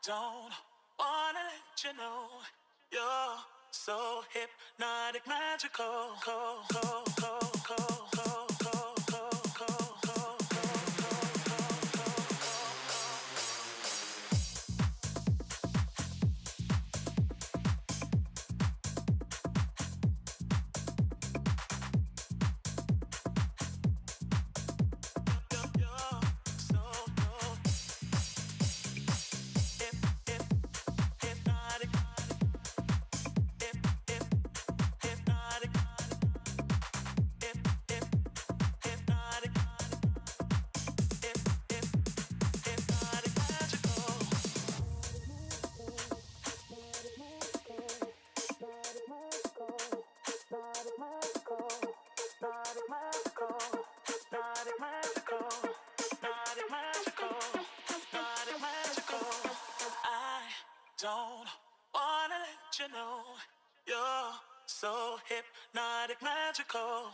don't wanna let you know you're so hypnotic, magical. Don't wanna let you know you're so hypnotic, magical.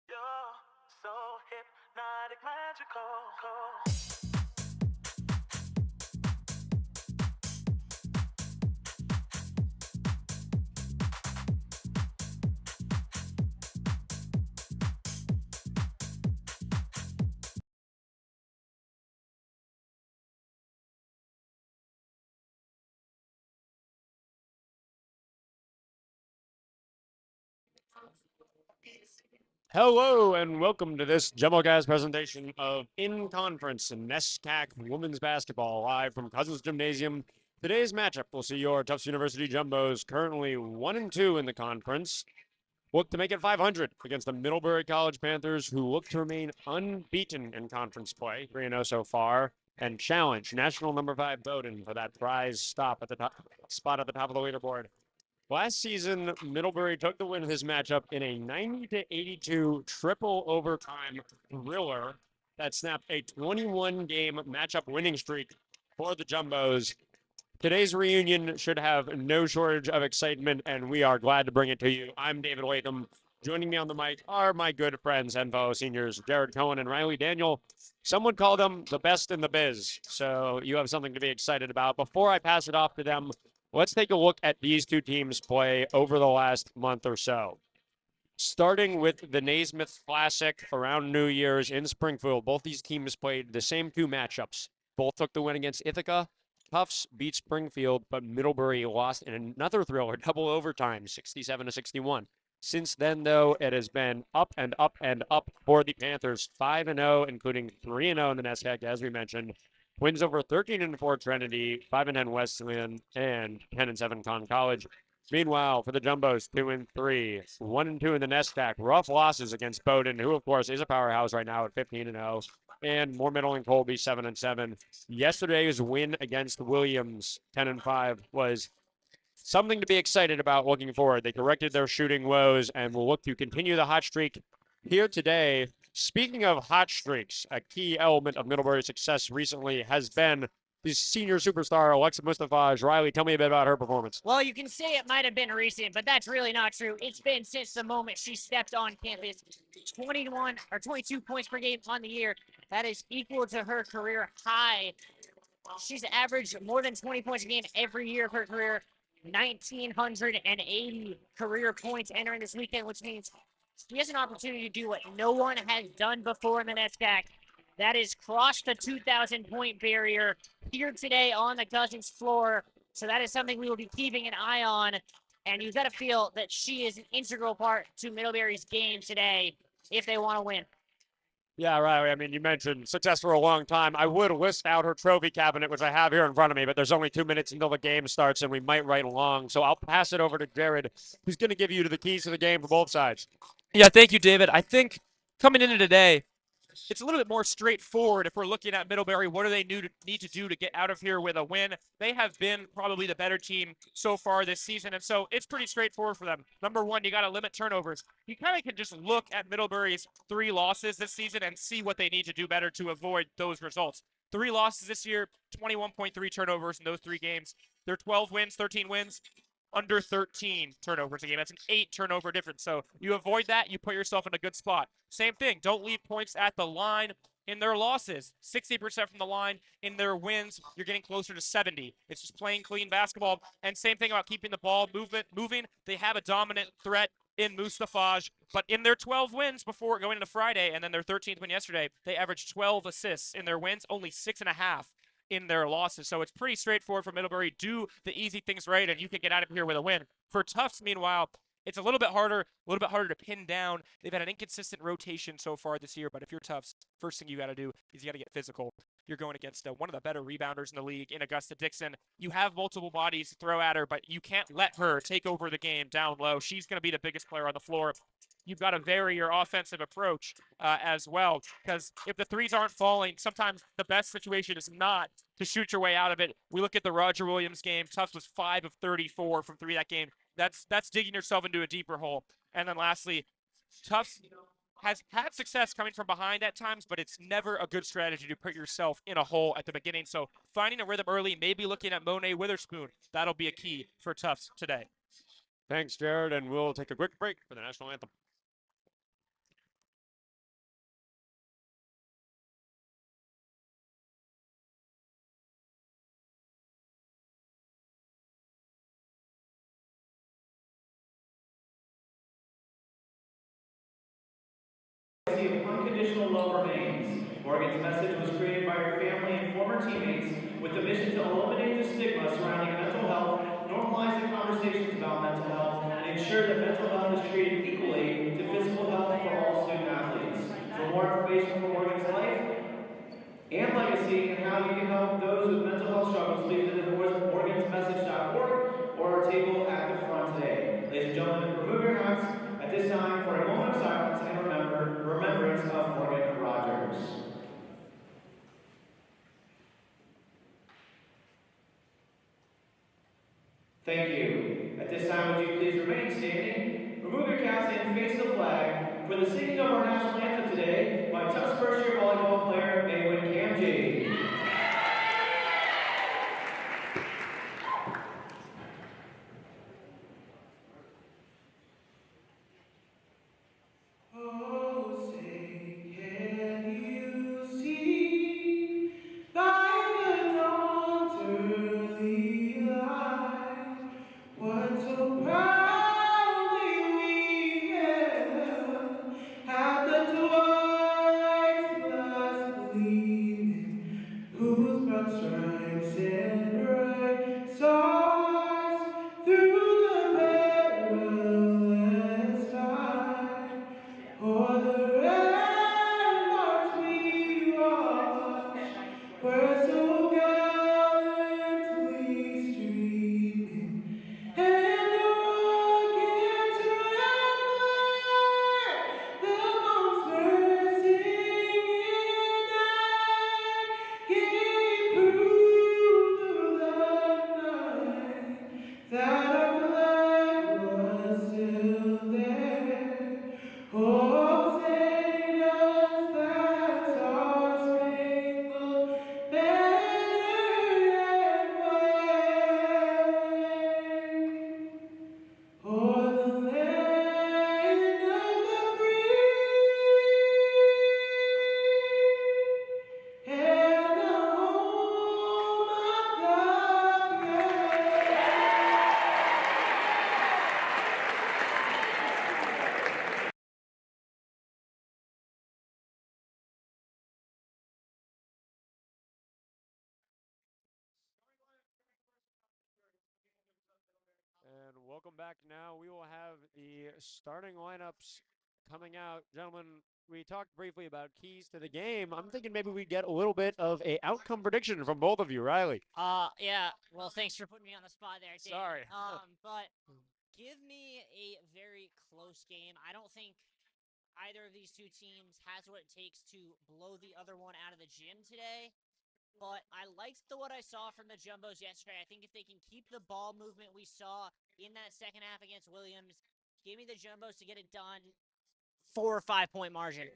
You're so hypnotic, magical. Hello and welcome to this JumboCast presentation of In Conference NESCAC Women's Basketball live from Cousins Gymnasium. Today's matchup will see your Tufts University Jumbos, currently 1-2 in the conference, look to make it 500 against the Middlebury College Panthers, who look to remain unbeaten in conference play, 3-0 so far, and challenge national number 5 Bowdoin for that prize spot at the top of the leaderboard. Last season, Middlebury took the win in this matchup in a 90-82 triple overtime thriller that snapped a 21-game matchup winning streak for the Jumbos. Today's reunion should have no shortage of excitement, and we are glad to bring it to you. I'm David Latham. Joining me on the mic are my good friends and fellow seniors, Jared Cohen and Riley Daniel. Some would call them the best in the biz, so you have something to be excited about. Before I pass it off to them, let's take a look at these two teams play over the last month or so. Starting with the Naismith Classic around New Year's in Springfield, both these teams played the same two matchups. Both took the win against Ithaca. Tufts beat Springfield, but Middlebury lost in another thriller, double overtime, 67-61. Since then, though, it has been up and up and up for the Panthers, 5-0, including 3-0 in the NESCAC, as we mentioned. Wins over 13-4 Trinity, 5-10 Wesleyan, and 10-7 Conn College. Meanwhile, for the Jumbos, 2-3, 1-2 in the NESCAC. Rough losses against Bowdoin, who of course is a powerhouse right now at 15-0, and Moore Middle and Colby 7-7. Yesterday's win against Williams, 10-5, was something to be excited about looking forward. They corrected their shooting woes and will look to continue the hot streak here today. Speaking of hot streaks, a key element of Middlebury's success recently has been the senior superstar, Alexa Mustafaj. Riley, tell me a bit about her performance. Well, you can say it might have been recent, but that's really not true. It's been since the moment she stepped on campus. 21 or 22 points per game on the year. That is equal to her career high. She's averaged more than 20 points a game every year of her career. 1,980 career points entering this weekend, which means She has an opportunity to do what no one has done before in the NESCAC. That is cross the 2,000 point barrier here today on the Cousins floor. So that is something we will be keeping an eye on. And you've got to feel that she is an integral part to Middlebury's game today if they want to win. Yeah, right. I mean, you mentioned success for a long time. I would list out her trophy cabinet, which I have here in front of me, but there's only 2 minutes until the game starts, and we might ride along. So I'll pass it over to Jared, who's going to give you the keys to the game for both sides. Yeah, thank you, David. I think coming into today, it's a little bit more straightforward if we're looking at Middlebury. What do they need to do to get out of here with a win? They have been probably the better team so far this season, and so it's pretty straightforward for them. Number one, you got to limit turnovers. You kind of can just look at Middlebury's 3 losses this season and see what they need to do better to avoid those results. 3 losses this year, 21.3 turnovers in those 3 games. They're 12 wins, 13 wins. Under 13 turnovers a game. That's an 8 turnover difference. So you avoid that, you put yourself in a good spot. Same thing. Don't leave points at the line in their losses. 60% from the line. In their wins, you're getting closer to 70. It's just playing clean basketball. And same thing about keeping the ball moving. They have a dominant threat in Mustafaj, but in their 12 wins before going into Friday and then their 13th win yesterday, they averaged 12 assists in their wins, only 6.5 in their losses. So it's pretty straightforward for Middlebury. Do the easy things right, and you can get out of here with a win. For Tufts, meanwhile, it's a little bit harder to pin down. They've had an inconsistent rotation so far this year, but if you're Tufts, first thing you got to do is you got to get physical. You're going against one of the better rebounders in the league in Augusta Dixon. You have multiple bodies to throw at her, but you can't let her take over the game down low. She's going to be the biggest player on the floor. You've got to vary your offensive approach as well, because if the threes aren't falling, sometimes the best situation is not to shoot your way out of it. We look at the Roger Williams game. Tufts was 5 of 34 from 3 that game. That's digging yourself into a deeper hole. And then lastly, Tufts has had success coming from behind at times, but it's never a good strategy to put yourself in a hole at the beginning. So finding a rhythm early, maybe looking at Monet Witherspoon, that'll be a key for Tufts today. Thanks, Jared, and we'll take a quick break for the national anthem. If unconditional love remains. Morgan's message was created by her family and former teammates with the mission to eliminate the stigma surrounding mental health, normalize the conversations about mental health, and ensure that mental health is treated equally to physical health for all student athletes. For more information for Morgan's life and legacy and how you can help those with mental health struggles, please visit morgansmessage.org or our table at the front today. Ladies and gentlemen, remove your hats at this time for a moment of silence and remembrance of Morgan Rogers. Thank you. At this time, would you please remain standing, remove your caps, and face the flag for the singing of our national anthem today by Tufts first-year volleyball player Maywin Kamji. Who welcome back. Now we will have the starting lineups coming out. Gentlemen, we talked briefly about keys to the game. I'm thinking maybe we get a little bit of a outcome prediction from both of you, Riley. Yeah. Well, thanks for putting me on the spot there, Dave. Sorry. But give me a very close game. I don't think either of these two teams has what it takes to blow the other one out of the gym today. But I liked what I saw from the Jumbos yesterday. I think if they can keep the ball movement we saw in that second half against Williams, give me the Jumbos to get it done. 4 or 5 point margin.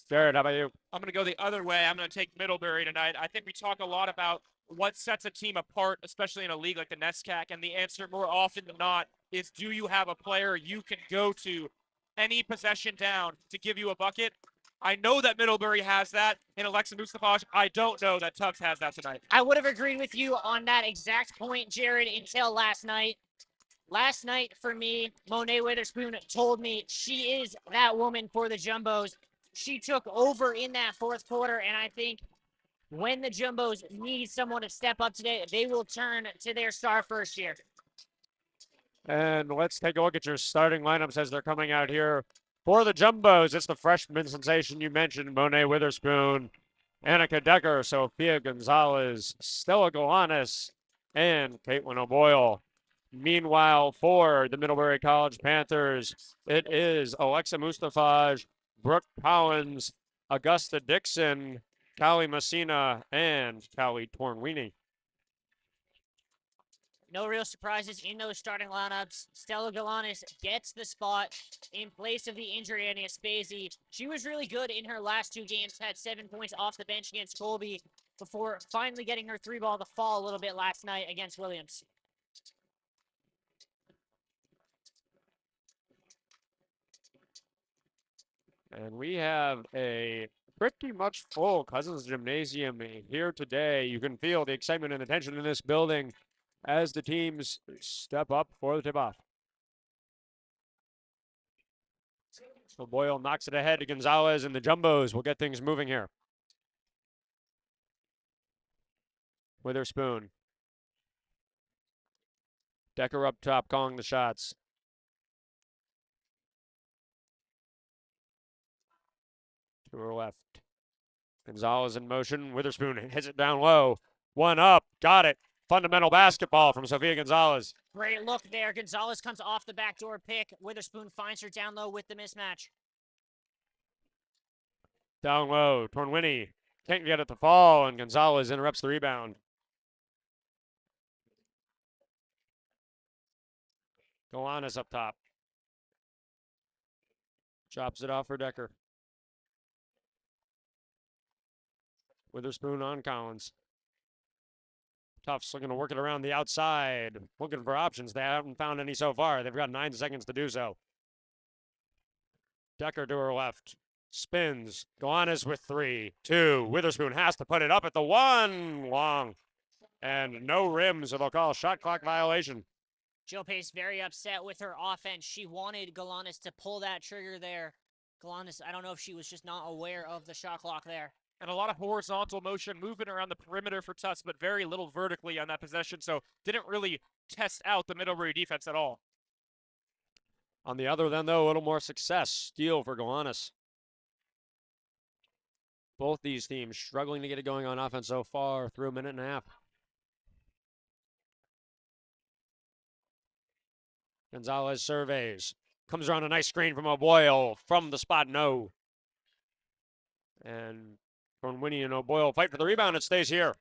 Jared, how about you? I'm going to go the other way. I'm going to take Middlebury tonight. I think we talk a lot about what sets a team apart, especially in a league like the NESCAC, and the answer more often than not is, do you have a player you can go to any possession down to give you a bucket? I know that Middlebury has that in Alexa Mustafaj. I don't know that Tufts has that tonight. I would have agreed with you on that exact point, Jared, until last night. Last night, for me, Monet Witherspoon told me she is that woman for the Jumbos. She took over in that fourth quarter, and I think when the Jumbos need someone to step up today, they will turn to their star first year. And let's take a look at your starting lineups as they're coming out here. For the Jumbos, it's the freshman sensation you mentioned, Monet Witherspoon, Annika Decker, Sophia Gonzalez, Stella Galanis, and Caitlin O'Boyle. Meanwhile, for the Middlebury College Panthers, it is Alexa Mustafaj, Brooke Collins, Augusta Dixon, Callie Messina, and Callie Tornweeny. No real surprises in those starting lineups. Stella Galanis gets the spot in place of the injured Annie Aspesi. She was really good in her last 2 games, had 7 points off the bench against Colby before finally getting her 3-ball to fall a little bit last night against Williams. And we have a pretty much full Cousins Gymnasium here today. You can feel the excitement and the tension in this building as the teams step up for the tip-off. So Boyle knocks it ahead to Gonzalez, and the Jumbos will get things moving here. Witherspoon. Decker up top calling the shots. To her left. Gonzalez in motion. Witherspoon hits it down low. One up. Got it. Fundamental basketball from Sofia Gonzalez. Great look there. Gonzalez comes off the backdoor pick. Witherspoon finds her down low with the mismatch. Down low. Tornweeny can't get it to fall, and Gonzalez interrupts the rebound. Galanis up top. Chops it off for Decker. Witherspoon on Collins. Tufts looking to work it around the outside. Looking for options. They haven't found any so far. They've got 9 seconds to do so. Decker to her left. Spins. Galanis with 3, 2. Witherspoon has to put it up at the 1. Long. And no rims, so they'll call shot clock violation. Jill Pace very upset with her offense. She wanted Galanis to pull that trigger there. Galanis, I don't know if she was just not aware of the shot clock there. And a lot of horizontal motion, moving around the perimeter for Tufts, but very little vertically on that possession, so didn't really test out the Middlebury defense at all. On the other end, though, a little more success. Steal for Galanis. Both these teams struggling to get it going on offense so far through a minute and a half. Gonzalez surveys. Comes around a nice screen from O'Boyle. From the spot, no. And Tornweeny and O'Boyle fight for the rebound. It stays here.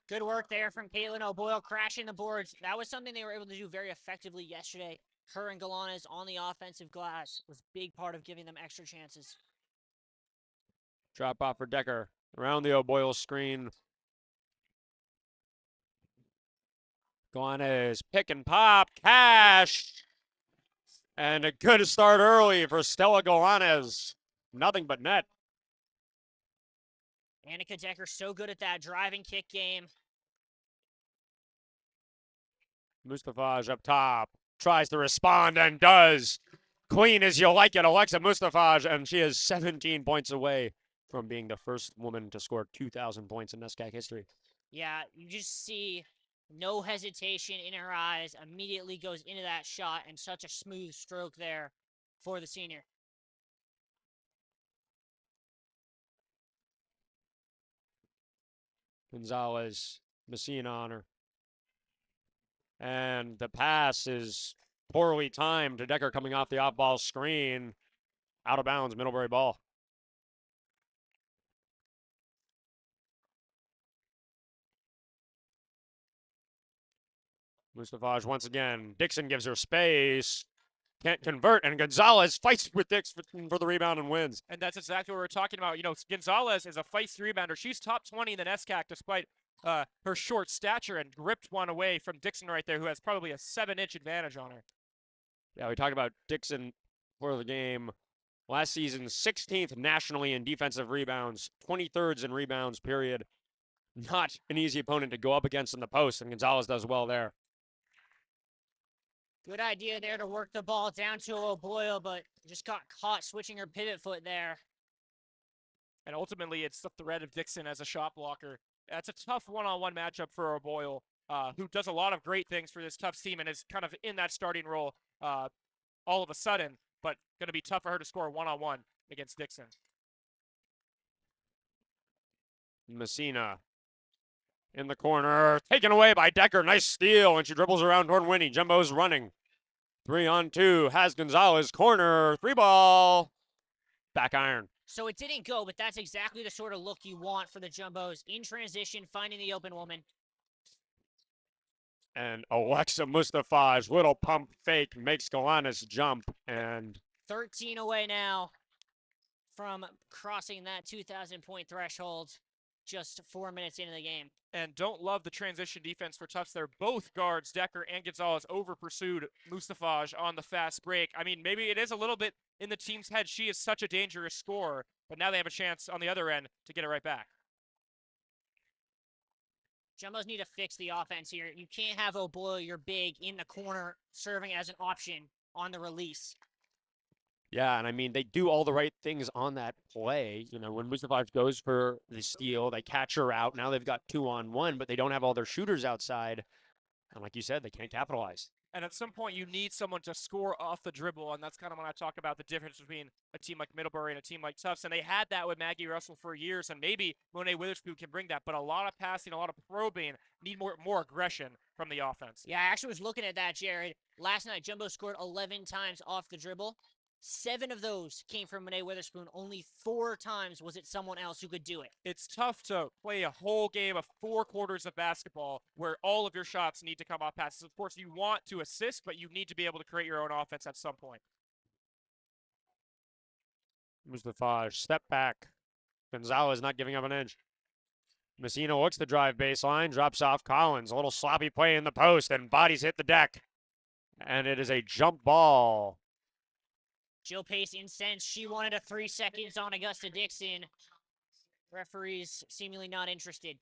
Good work there from Caitlin O'Boyle, crashing the boards. That was something they were able to do very effectively yesterday. Her and Galanis on the offensive glass was a big part of giving them extra chances. Drop off for Decker. Around the O'Boyle screen. Galanis, pick and pop, cash. And a good start early for Stella Galanis. Nothing but net. Annika Decker so good at that driving kick game. Mustafaj up top. Tries to respond and does. Clean as you like it, Alexa Mustafaj. And she is 17 points away from being the first woman to score 2,000 points in NESCAC history. Yeah, you just see No hesitation in her eyes, immediately goes into that shot, and such a smooth stroke there for the senior. Gonzalez, Messina on her. And the pass is poorly timed to Decker coming off the off-ball screen. Out of bounds, Middlebury ball. Mustafaj once again. Dixon gives her space. Can't convert, and Gonzalez fights with Dix for the rebound and wins. And that's exactly what we're talking about. You know, Gonzalez is a feisty rebounder. She's top 20 in the NESCAC despite her short stature, and ripped one away from Dixon right there, who has probably a 7-inch advantage on her. Yeah, we talked about Dixon for the game. Last season, 16th nationally in defensive rebounds, 23rd in rebounds, period. Not an easy opponent to go up against in the post, and Gonzalez does well there. Good idea there to work the ball down to O'Boyle, but just got caught switching her pivot foot there. And ultimately, it's the threat of Dixon as a shot blocker. That's a tough one-on-one matchup for O'Boyle, who does a lot of great things for this Tufts team and is kind of in that starting role all of a sudden, but going to be tough for her to score one-on-one against Dixon. Messina in the corner, taken away by Decker. Nice steal, and she dribbles around toward Winnie. Jumbo's running. 3-on-2, has Gonzalez, corner, 3-ball, back iron. So it didn't go, but that's exactly the sort of look you want for the Jumbos. In transition, finding the open woman. And Alexa Mustafaj, little pump fake, makes Galanis jump, and 13 away now from crossing that 2,000-point threshold just 4 minutes into the game. And don't love the transition defense for Tufts. They're both guards, Decker and Gonzalez, over-pursued Mustafaj on the fast break. I mean, maybe it is a little bit in the team's head. She is such a dangerous scorer, but now they have a chance on the other end to get it right back. Jumbos need to fix the offense here. You can't have O'Boyle, your big, in the corner serving as an option on the release. yeah, and I mean, they do all the right things on that play. You know, when Mustafaj goes for the steal, they catch her out. Now they've got 2-on-1, but they don't have all their shooters outside. And like you said, they can't capitalize. And at some point, you need someone to score off the dribble, and that's kind of when I talk about the difference between a team like Middlebury and a team like Tufts. And they had that with Maggie Russell for years, and maybe Monet Witherspoon can bring that. But a lot of passing, a lot of probing, need more aggression from the offense. Yeah, I actually was looking at that, Jared. Last night, Jumbo scored 11 times off the dribble. 7 of those came from Monet Witherspoon. Only 4 times was it someone else who could do it. It's tough to play a whole game of 4 quarters of basketball where all of your shots need to come off passes. Of course, you want to assist, but you need to be able to create your own offense at some point. Mustafaj, step back. Gonzalez not giving up an inch. Messina looks to drive baseline, drops off Collins. A little sloppy play in the post, and bodies hit the deck. And it is a jump ball. Jill Pace incensed. She wanted a 3 seconds on Augusta Dixon. Referees seemingly not interested.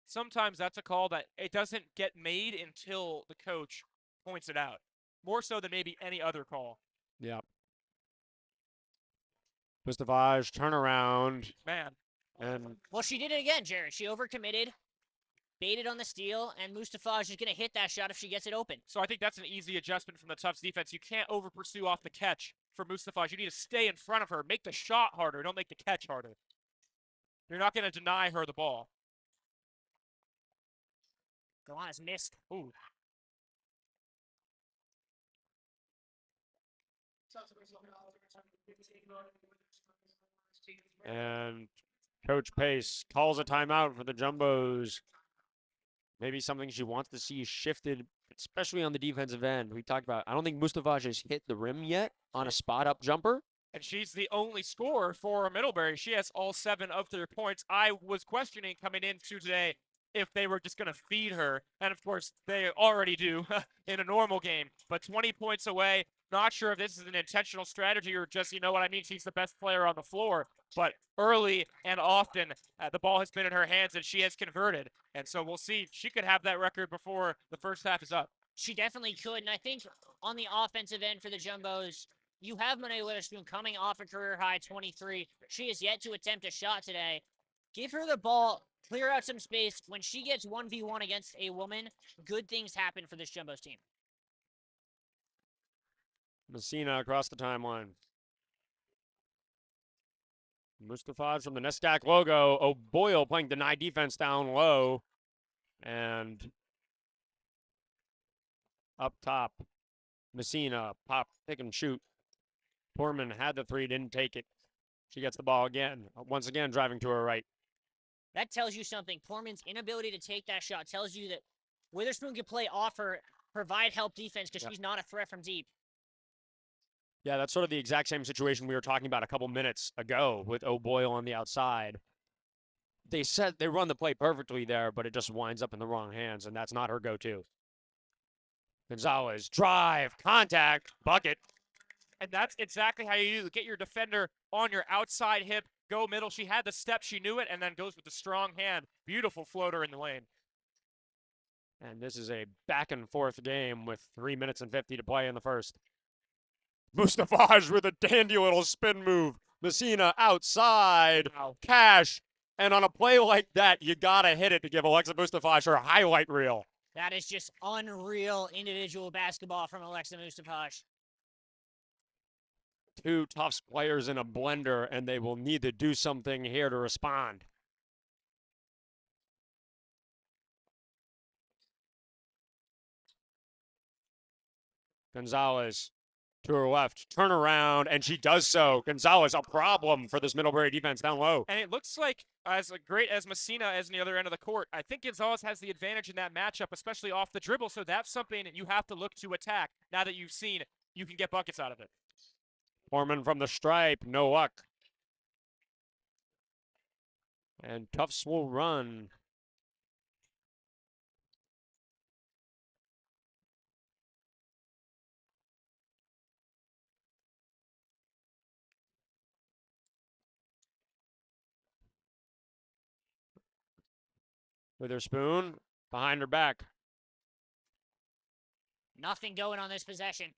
Sometimes that's a call that it doesn't get made until the coach points it out. More so than maybe any other call. Yeah. Mustafaj, turnaround. Man. And Well, she did it again, Jared. She overcommitted, baited on the steal, and Mustafaj is going to hit that shot if she gets it open. So I think that's an easy adjustment from the Tufts defense. You can't over-pursue off the catch for Mustafaj. You need to stay in front of her. Make the shot harder. Don't make the catch harder. You're not going to deny her the ball. Galanis missed. Ooh. And Coach Pace calls a timeout for the Jumbos. Maybe something she wants to see shifted, especially on the defensive end. We talked about, I don't think Mustafaj has hit the rim yet on a spot-up jumper. And she's the only scorer for Middlebury. She has all 7 of their points. I was questioning coming into today if they were just going to feed her. And, of course, they already do in a normal game. But 20 points away, not sure if this is an intentional strategy or just, you know what I mean, she's the best player on the floor. But early and often, the ball has been in her hands, and she has converted. And so we'll see. She could have that record before the first half is up. She definitely could. And I think on the offensive end for the Jumbos, you have Monet Witherspoon coming off a career-high 23. She has yet to attempt a shot today. Give her the ball clear out some space. When she gets 1v1 against a woman, good things happen for this Jumbo's team. Messina across the timeline. Mustafaj from the Nestack logo. O'Boyle playing deny defense down low. And up top, Messina, pop, pick and shoot. Poorman had the three, didn't take it. She gets the ball again, once again driving to her right. That tells you something. Poorman's inability to take that shot tells you that Witherspoon can play off her, provide help defense because she's not a threat from deep. Yeah, that's sort of the exact same situation we were talking about a couple minutes ago with O'Boyle on the outside. They said they run the play perfectly there, but it just winds up in the wrong hands, and that's not her go-to. Gonzalez, drive, contact, bucket. And that's exactly how you do. Get your defender on your outside hip, go middle. She had the step, she knew it, and then goes with the strong hand. Beautiful floater in the lane. And this is a back-and-forth game with 3 minutes and 50 to play in the first. Mustafaj with a dandy little spin move. Messina outside. Wow. Cash. And on a play like that, you got to hit it to give Alexa Mustafaj her highlight reel. That is just unreal individual basketball from Alexa Mustafaj. Two Tufts players in a blender, and they will need to do something here to respond. Gonzalez to her left, turn around, and she does so. Gonzalez, a problem for this Middlebury defense down low. And it looks like as great as Messina is on the other end of the court, I think Gonzalez has the advantage in that matchup, especially off the dribble, so that's something you have to look to attack now that you've seen you can get buckets out of it. Foreman from the stripe, no luck. And Tufts will run. Witherspoon behind her back. Nothing going on this possession.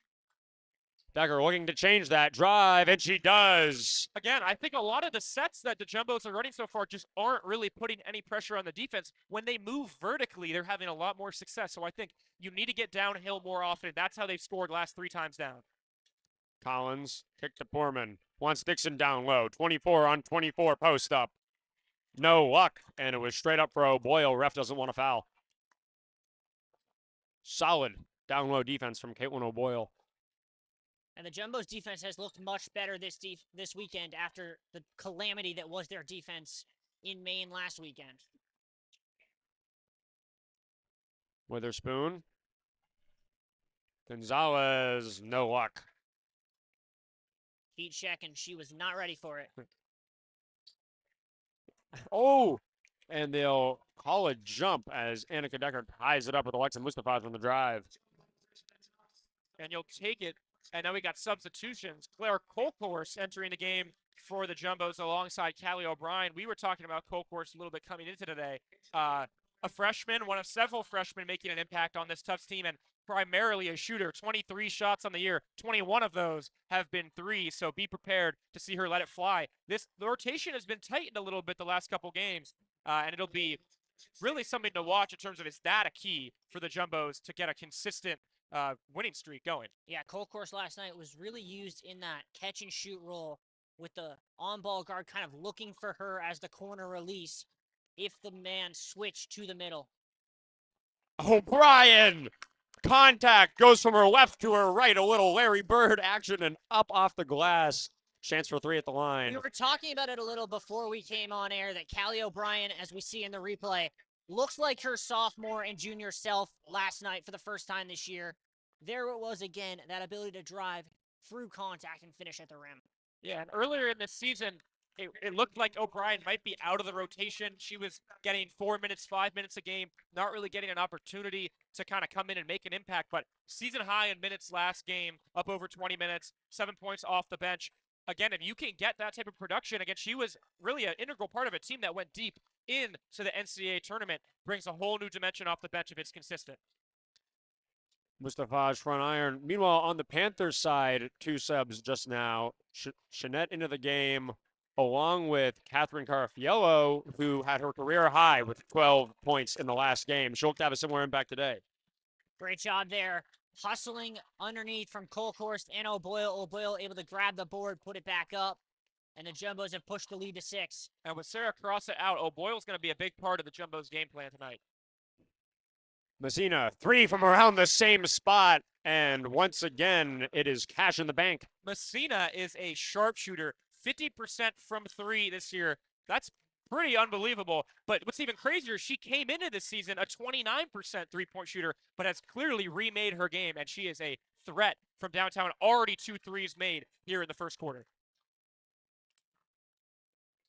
Decker looking to change that drive, and she does. Again, I think a lot of the sets that the Jumbos are running so far just aren't really putting any pressure on the defense. When they move vertically, they're having a lot more success. So I think you need to get downhill more often. That's how they've scored last 3 times down. Collins, kick to Poorman. Wants Dixon down low. 24 on 24 post up. No luck, and it was straight up for O'Boyle. Ref doesn't want to foul. Solid down low defense from Caitlin O'Boyle. And the Jumbo's defense has looked much better this weekend after the calamity that was their defense in Maine last weekend. Witherspoon. Gonzalez, no luck. Heat check, and she was not ready for it. Oh, and they'll call a jump as Annika Decker ties it up with Alexa Mustafaj on the drive. And you'll take it. And now we got substitutions. Claire Colcourse entering the game for the Jumbos alongside Callie O'Brien. We were talking about Colcourse a little bit coming into today. A freshman, one of several freshmen making an impact on this Tufts team, and primarily a shooter. 23 shots on the year. 21 of those have been threes, so be prepared to see her let it fly. The rotation has been tightened a little bit the last couple games, and it'll be really something to watch in terms of is that a key for the Jumbos to get a consistent winning streak going. Yeah, Colcourse last night was really used in that catch and shoot role with the on-ball guard kind of looking for her as the corner release if the man switched to the middle. O'Brien! Contact goes from her left to her right. A little Larry Bird action and up off the glass. Chance for 3 at the line. We were talking about it a little before we came on air that Callie O'Brien, as we see in the replay, looks like her sophomore and junior self last night for the first time this year. There it was again, that ability to drive through contact and finish at the rim. Yeah, and earlier in this season, it looked like O'Brien might be out of the rotation. She was getting 4 minutes, 5 minutes a game, not really getting an opportunity to kind of come in and make an impact. But season high in minutes last game, up over 20 minutes, 7 points off the bench. Again, if you can get that type of production, again, she was really an integral part of a team that went deep into the NCAA tournament, brings a whole new dimension off the bench if it's consistent. Mustafaj front iron. Meanwhile, on the Panthers side, 2 subs just now. Shanette into the game along with Catherine Carafiello, who had her career high with 12 points in the last game. She'll have a similar impact today. Great job there. Hustling underneath from Colkhorst and O'Boyle. O'Boyle able to grab the board, put it back up, and the Jumbos have pushed the lead to 6. And with Sarah Crossett out, O'Boyle's going to be a big part of the Jumbos game plan tonight. Messina, 3 from around the same spot, and once again, it is cash in the bank. Messina is a sharpshooter, 50% from 3 this year. That's pretty unbelievable. But what's even crazier, she came into this season a 29% three-point shooter, but has clearly remade her game, and she is a threat from downtown. Already 2 threes made here in the first quarter.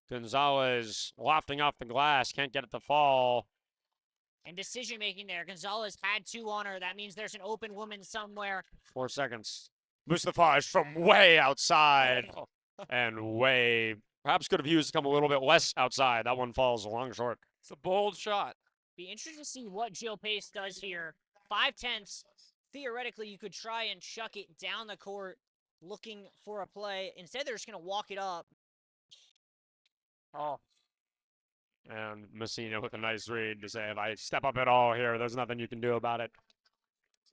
Gonzalez lofting off the glass, can't get it to fall. And decision making there. Gonzalez had 2 on her. That means there's an open woman somewhere. 4 seconds. Mustafaj from way outside and way, perhaps could have used to come a little bit less outside. That one falls a long short. It's a bold shot. Be interested to see what Jill Pace does here. 5/10. Theoretically, you could try and chuck it down the court looking for a play. Instead, they're just going to walk it up. Oh, And Messina with a nice read to say, if I step up at all here, there's nothing you can do about it.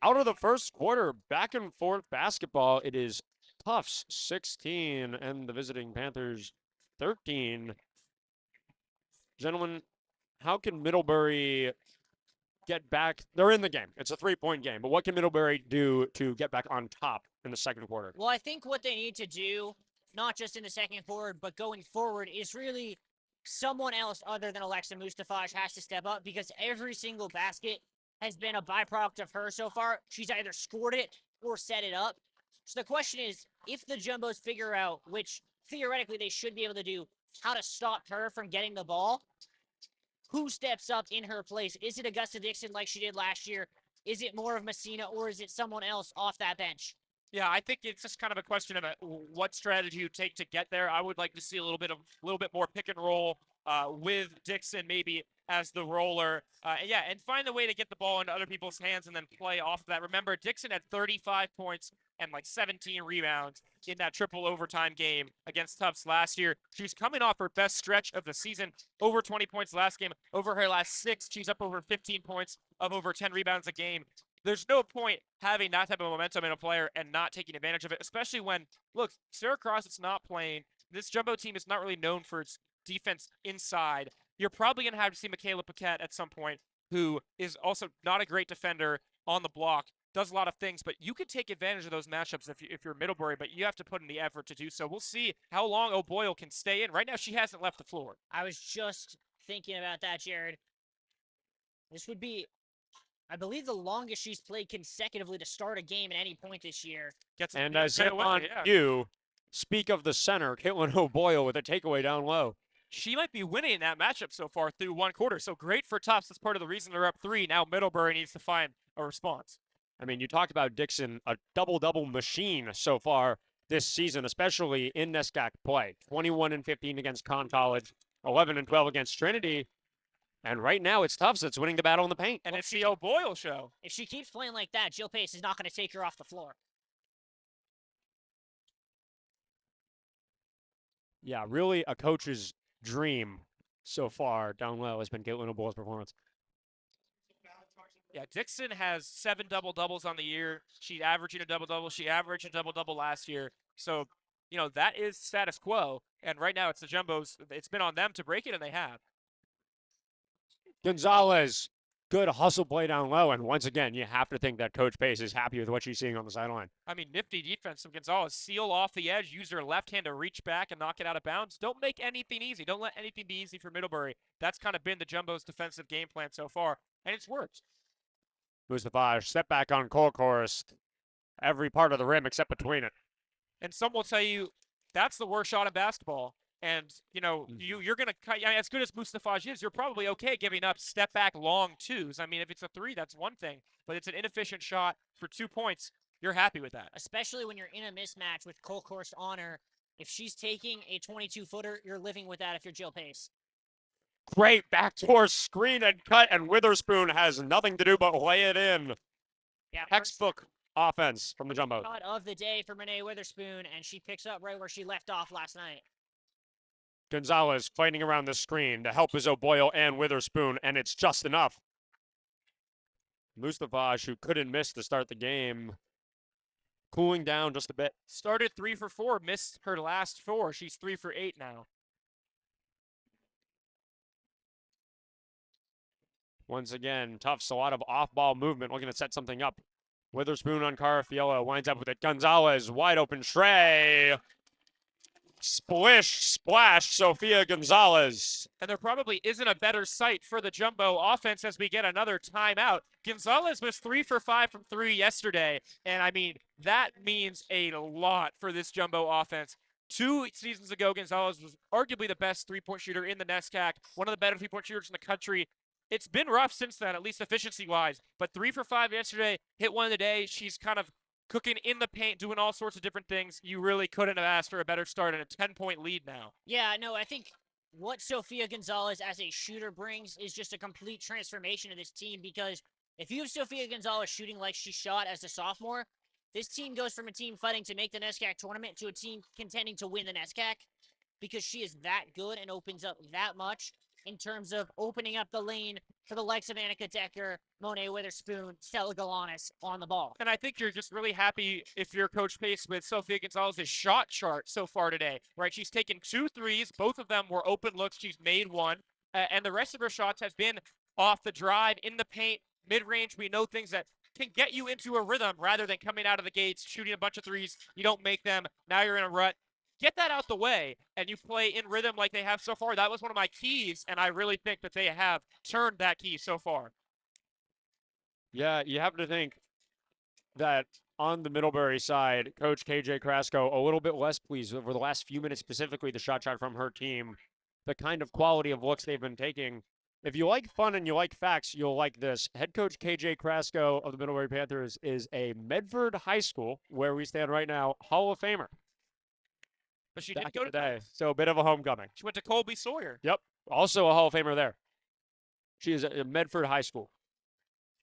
Out of the first quarter, back and forth basketball. It is Tufts 16 and the visiting Panthers 13. Gentlemen, how can Middlebury get back? They're in the game. It's a 3-point game. But what can Middlebury do to get back on top in the second quarter? Well, I think what they need to do, not just in the second quarter, but going forward, is really someone else other than Alexa Mustafaj has to step up, because every single basket has been a byproduct of her so far. She's either scored it or set it up. So the question is, if the Jumbos figure out, which theoretically they should be able to do, how to stop her from getting the ball, who steps up in her place? Is it Augusta Dixon like she did last year? Is it more of Messina, or is it someone else off that bench? yeah, I think it's just kind of a question of what strategy you take to get there. I would like to see a little bit more pick and roll with Dixon maybe as the roller. And find a way to get the ball into other people's hands and then play off of that. Remember, Dixon had 35 points and like 17 rebounds in that triple overtime game against Tufts last year. She's coming off her best stretch of the season, over 20 points last game. Over her last 6, she's up over 15 points of over 10 rebounds a game. There's no point having that type of momentum in a player and not taking advantage of it, especially when, look, Sarah Crossett's not playing. This Jumbo team is not really known for its defense inside. You're probably going to have to see Michaela Paquette at some point, who is also not a great defender on the block, does a lot of things, but you could take advantage of those matchups if you're Middlebury, but you have to put in the effort to do so. We'll see how long O'Boyle can stay in. Right now, she hasn't left the floor. I was just thinking about that, Jared. This would be, I believe, the longest she's played consecutively to start a game at any point this year. And as if on you, speak of the center, Caitlin O'Boyle with a takeaway down low. She might be winning that matchup so far through one quarter. So great for Tufts. That's part of the reason they're up 3. Now Middlebury needs to find a response. I mean, you talked about Dixon, a double-double machine so far this season, especially in NESCAC play. 21 and 15 against Conn College, 11 and 12 against Trinity. And right now, it's Tufts that's winning the battle in the paint. And it's the O'Boyle show. If she keeps playing like that, Jill Pace is not going to take her off the floor. Yeah, really a coach's dream so far down low has been Caitlin O'Boyle's performance. Yeah, Dixon has 7 double-doubles on the year. She's averaging a double-double. She averaged a double-double last year. So, that is status quo. And right now, it's the Jumbos. It's been on them to break it, and they have. Gonzalez, good hustle play down low. And once again, you have to think that Coach Pace is happy with what she's seeing on the sideline. I mean, nifty defense from Gonzalez. Seal off the edge, use her left hand to reach back and knock it out of bounds. Don't make anything easy. Don't let anything be easy for Middlebury. That's kind of been the Jumbo's defensive game plan so far, and it's worked. Mustafaj, step back on Colkhorst. Every part of the rim except between it. And some will tell you that's the worst shot in basketball. And, you're going to cut. I mean, as good as Mustafaj is, you're probably okay giving up step back long 2s. I mean, if it's a 3, that's one thing. But it's an inefficient shot for 2 points. You're happy with that. Especially when you're in a mismatch with Colkhorst on her. If she's taking a 22-footer, you're living with that if you're Jill Pace. Great backdoor screen and cut, and Witherspoon has nothing to do but lay it in. Yeah, Textbook offense from the Jumbo. Shot of the day for Renee Witherspoon, and she picks up right where she left off last night. Gonzalez fighting around the screen. The help is O'Boyle and Witherspoon, and it's just enough. Mustafaj, who couldn't miss to start the game, cooling down just a bit. Started 3 for 4, missed her last 4. She's 3 for 8 now. Once again, Tufts, a lot of off-ball movement, looking to set something up. Witherspoon on Carafiello, winds up with it. Gonzalez, wide open tray. Splish, splash, Sofia Gonzalez. And there probably isn't a better sight for the Jumbo offense as we get another timeout. Gonzalez was 3 for 5 from 3 yesterday. And I mean, that means a lot for this Jumbo offense. 2 seasons ago, Gonzalez was arguably the best three-point shooter in the NESCAC, one of the better three-point shooters in the country. It's been rough since then, at least efficiency-wise. But 3 for 5 yesterday, hit one today. She's kind of cooking in the paint, doing all sorts of different things. You really couldn't have asked for a better start and a 10-point lead now. Yeah, no, I think what Sofia Gonzalez as a shooter brings is just a complete transformation of this team, because if you have Sofia Gonzalez shooting like she shot as a sophomore, this team goes from a team fighting to make the NESCAC tournament to a team contending to win the NESCAC, because she is that good and opens up that much in terms of opening up the lane for the likes of Annika Decker, Monet Witherspoon, Stella Galanis on the ball. And I think you're just really happy if you're Coach Pace with Sofia Gonzalez's shot chart so far today, right? She's taken 2 threes. Both of them were open looks. She's made 1. And the rest of her shots have been off the drive, in the paint, mid-range. We know things that can get you into a rhythm rather than coming out of the gates, shooting a bunch of threes. You don't make them. Now you're in a rut. Get that out the way, and you play in rhythm like they have so far. That was one of my keys, and I really think that they have turned that key so far. Yeah, you have to think that on the Middlebury side, Coach KJ Krasko a little bit less pleased over the last few minutes, specifically the shot from her team, the kind of quality of looks they've been taking. If you like fun and you like facts, you'll like this. Head coach KJ Krasko of the Middlebury Panthers is a Medford High School, where we stand right now, Hall of Famer. But she Back did go in the to day, so a bit of a homecoming. She went to Colby Sawyer. Yep, also a Hall of Famer there. She is at Medford High School,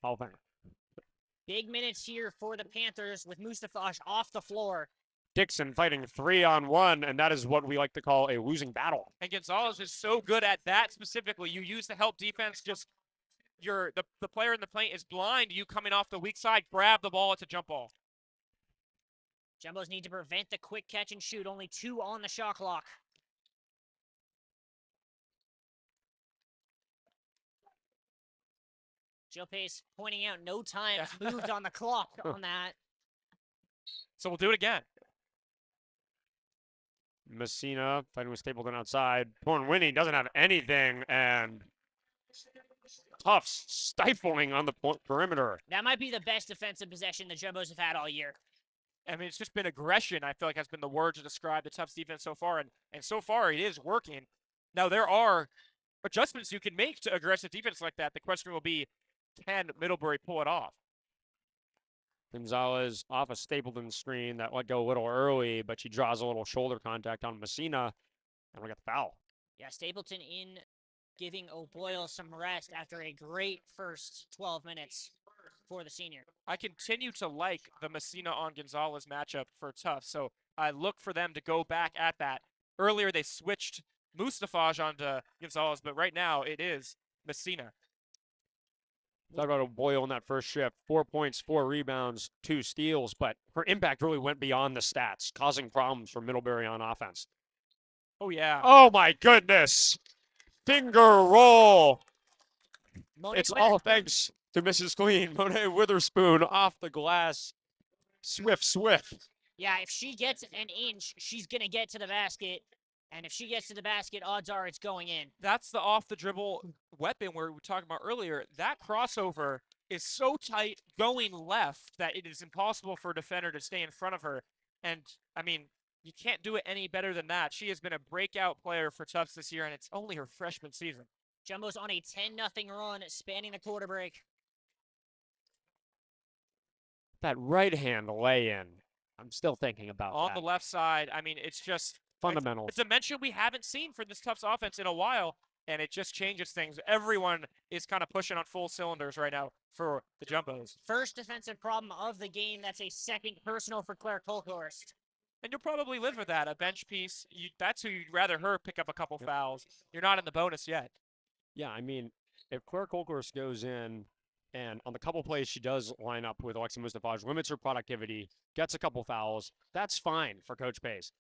Hall of Famer. Big minutes here for the Panthers with Mustafaj off the floor. Dixon fighting 3-on-1, and that is what we like to call a losing battle. And Gonzalez is so good at that specifically. You use the help defense, just the player in the paint is blind. You coming off the weak side, grab the ball, it's a jump ball. Jumbos need to prevent the quick catch and shoot. Only 2 on the shot clock. Joe Pace pointing out no time moved on the clock on that. So we'll do it again. Messina fighting with Stapleton outside. Winnie doesn't have anything, and Tufts stifling on the perimeter. That might be the best defensive possession the Jumbos have had all year. I mean, it's just been aggression, I feel like, has been the word to describe the Tufts defense so far, and so far it is working. Now, there are adjustments you can make to aggressive defense like that. The question will be, can Middlebury pull it off? Gonzalez off a Stapleton screen that let go a little early, but she draws a little shoulder contact on Messina, and we got the foul. Yeah, Stapleton in giving O'Boyle some rest after a great first 12 minutes for the senior. I continue to like the Messina on Gonzalez matchup for Tufts, so I look for them to go back at that. Earlier, they switched Mustafaj onto Gonzalez, but right now it is Messina. Talk about O'Boyle in that first shift. 4 points, 4 rebounds, 2 steals, but her impact really went beyond the stats, causing problems for Middlebury on offense. Oh, yeah. Oh, my goodness. Finger roll. It's all thanks to Mrs. Clean. Monet Witherspoon off the glass. Swift. Yeah, if she gets an inch, she's going to get to the basket. And if she gets to the basket, odds are it's going in. That's the off-the-dribble weapon we were talking about earlier. That crossover is so tight going left that it is impossible for a defender to stay in front of her. And, I mean, you can't do it any better than that. She has been a breakout player for Tufts this year, and it's only her freshman season. Jumbo's on a 10-0 run, spanning the quarter break. That right-hand lay-in, I'm still thinking about on that. The left side, I mean, it's just fundamentals. It's a dimension we haven't seen for this Tufts offense in a while, and it just changes things. Everyone is kind of pushing on full cylinders right now for the Jumbos. First defensive problem of the game. That's a second personal for Claire Colkhorst. And you'll probably live with that. A bench piece, that's who you'd rather her pick up a couple fouls. You're not in the bonus yet. Yeah, I mean, if Claire Colkhorst goes in and on the couple plays she does line up with Alexa Mustafaj, limits her productivity, gets a couple fouls, that's fine for Coach Pace.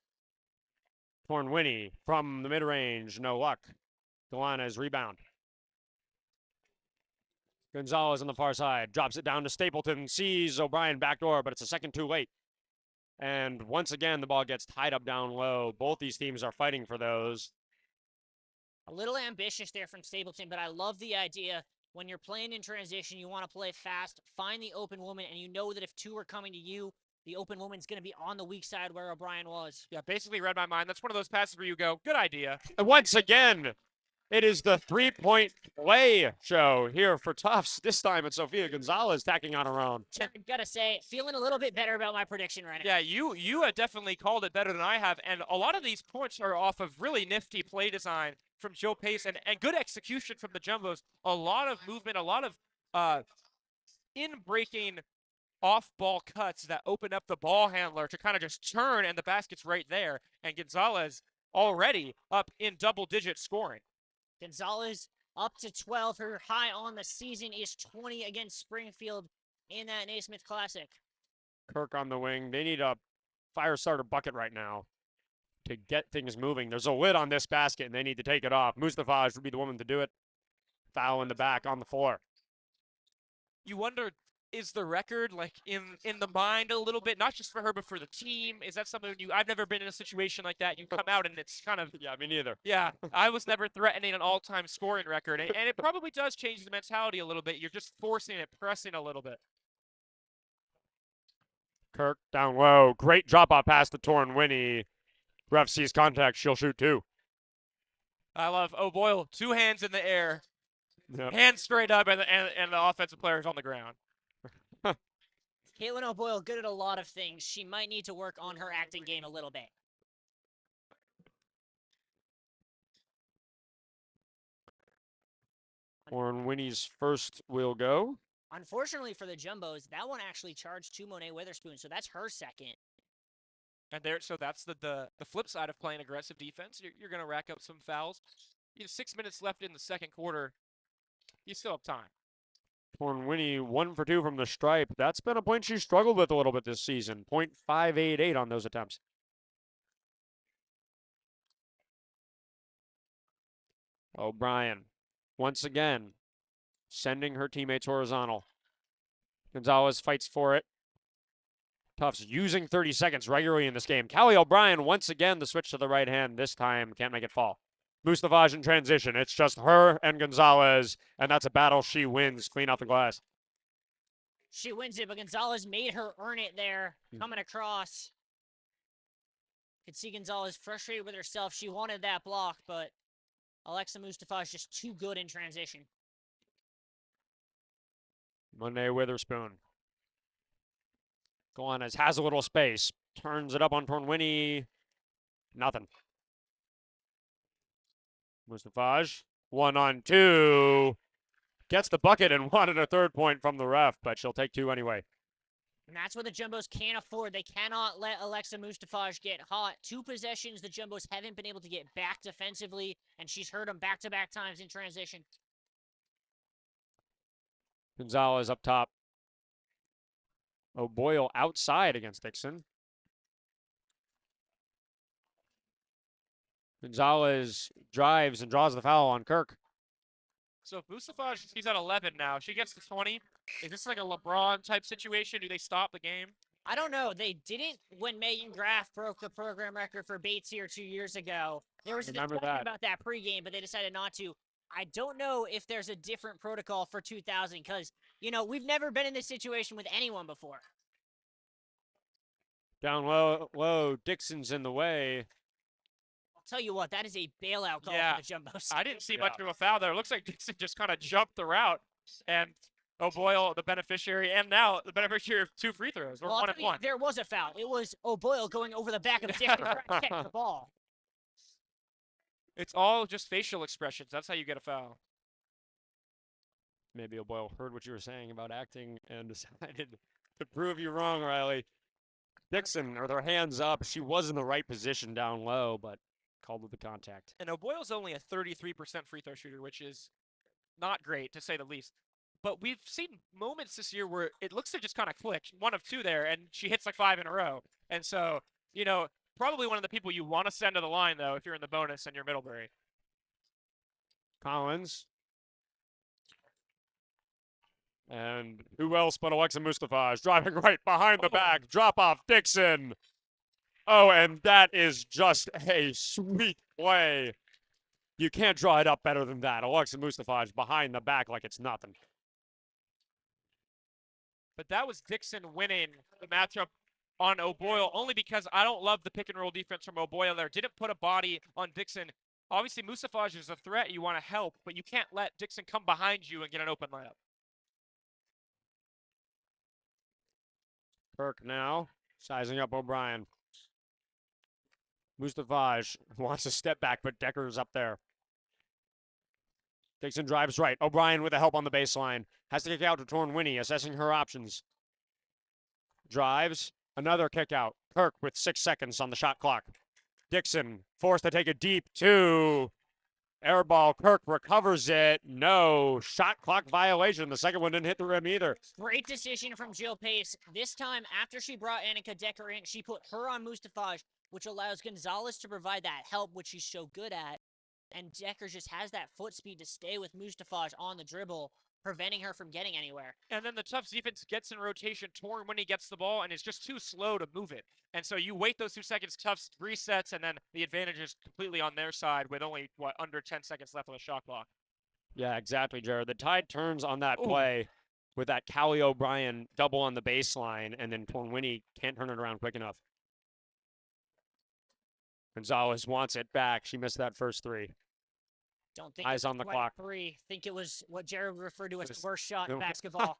Torn Winnie from the mid-range, no luck. Delana's rebound. Gonzalez on the far side, drops it down to Stapleton, sees O'Brien backdoor, but it's a second too late. And once again, the ball gets tied up down low. Both these teams are fighting for those. A little ambitious there from Stapleton, but I love the idea. When you're playing in transition, you want to play fast, find the open woman, and you know that if two are coming to you, the open woman's going to be on the weak side where O'Brien was. Yeah, basically read my mind. That's one of those passes where you go, good idea. And once again, it is the three-point play show here for Tufts. This time it's Sofia Gonzalez tacking on her own. I gotta say, feeling a little bit better about my prediction right now. Yeah, you have definitely called it better than I have, and a lot of these points are off of really nifty play design from Joe Pace and good execution from the Jumbos. A lot of movement, a lot of in-breaking off-ball cuts that open up the ball handler to kind of just turn, and the basket's right there. And Gonzalez already up in double-digit scoring. Gonzalez up to 12. Her high on the season is 20 against Springfield in that Naismith Classic. Kirk on the wing. They need a fire starter bucket right now to get things moving. There's a lid on this basket, and they need to take it off. Mustafaj would be the woman to do it. Foul in the back on the floor. You wonder, is the record like in the mind a little bit, not just for her but for the team? Is that something I've never been in a situation like that. You come out and it's kind of Yeah, me neither. Yeah, I was never threatening an all-time scoring record, and it probably does change the mentality a little bit. You're just forcing it, pressing a little bit. Kirk down low. Great drop off pass to Torn Winnie. Ref sees contact. She'll shoot two. I love O'Boyle, 2 hands in the air, Yep. hands straight up, and the offensive player is on the ground. Caitlin O'Boyle good at a lot of things. She might need to work on her acting game a little bit. Torn Winnie's first will go. Unfortunately for the Jumbos, that one actually charged to Monet Witherspoon, so that's her second. And so that's the flip side of playing aggressive defense. You're going to rack up some fouls. You have 6 minutes left in the second quarter. You still have time. Torn Winnie 1 for 2 from the stripe. That's been a point she struggled with a little bit this season. .588 on those attempts. O'Brien, once again, sending her teammates horizontal. Gonzalez fights for it. Tufts using 30 seconds regularly in this game. Callie O'Brien, once again, the switch to the right hand. This time, can't make it fall. Mustafaj in transition. It's just her and Gonzalez, and that's a battle she wins. Clean out the glass. She wins it, but Gonzalez made her earn it there, coming across. Could see Gonzalez frustrated with herself. She wanted that block, but Alexa Mustafaj just too good in transition. Monet Witherspoon. Galanes has a little space. Turns it up on Torn Winnie. Nothing. Mustafaj. 1-on-2. Gets the bucket and wanted a third point from the ref, but she'll take 2 anyway. And that's what the Jumbos can't afford. They cannot let Alexa Mustafaj get hot. 2 possessions the Jumbos haven't been able to get back defensively, and she's hurt them back-to-back times in transition. Gonzalez up top. O'Boyle outside against Dixon. Gonzalez drives and draws the foul on Kirk. So if Mustafaj, she's at 11 now. She gets to 20. Is this like a LeBron type situation? Do they stop the game? I don't know. They didn't when Megan Graff broke the program record for Bates here 2 years ago. There was a discussion about that pregame, but they decided not to. I don't know if there's a different protocol for 2000 because, you know, we've never been in this situation with anyone before. Down low, Dixon's in the way. I'll tell you what, that is a bailout call for the Jumbos. I didn't see much of a foul there. It looks like Dixon just kind of jumped the route, and O'Boyle, the beneficiary, and now the beneficiary of 2 free throws. We're 1-1. There was a foul. It was O'Boyle going over the back of Dixon trying to catch the ball. It's all just facial expressions. That's how you get a foul. Maybe O'Boyle heard what you were saying about acting and decided to prove you wrong, Riley. Dixon, or their hands up. She was in the right position down low, but called with the contact. And O'Boyle's only a 33% free throw shooter, which is not great, to say the least. But we've seen moments this year where it looks to just kind of click. 1 of 2 there, and she hits like 5 in a row. And so, probably one of the people you want to send to the line, though, if you're in the bonus and you're Middlebury. Collins. And who else but Alexa Mustafaj driving right behind the back. Drop off Dixon. Oh, and that is just a sweet play. You can't draw it up better than that. Alexa Mustafaj behind the back like it's nothing. But that was Dixon winning the matchup on O'Boyle only because I don't love the pick and roll defense from O'Boyle there. Didn't put a body on Dixon. Obviously, Mustafaj is a threat. You want to help, but you can't let Dixon come behind you and get an open layup. Kirk now sizing up O'Brien. Mustafaj wants to step back, but Decker's up there. Dixon drives right. O'Brien with the help on the baseline. Has to kick out to Torn Winnie, assessing her options. Drives. Another kick out. Kirk with 6 seconds on the shot clock. Dixon forced to take a deep 2. Air ball. Kirk recovers it. No. Shot clock violation. The second one didn't hit the rim either. Great decision from Jill Pace. This time, after she brought Annika Decker in, she put her on Mustafaj, which allows Gonzalez to provide that help, which she's so good at. And Decker just has that foot speed to stay with Mustafaj on the dribble, preventing her from getting anywhere. And then the Tufts defense gets in rotation, Torn when he gets the ball, and is just too slow to move it. And so you wait those 2 seconds, Tufts resets, and then the advantage is completely on their side with only, under 10 seconds left on the shot clock. Yeah, exactly, Jared. The tide turns on that play with that Callie O'Brien double on the baseline, and then Torn Winnie can't turn it around quick enough. Gonzalez wants it back. She missed that first 3. Don't think Eyes on the clock. 3. Think it was what Jared referred to as the worst shot in basketball.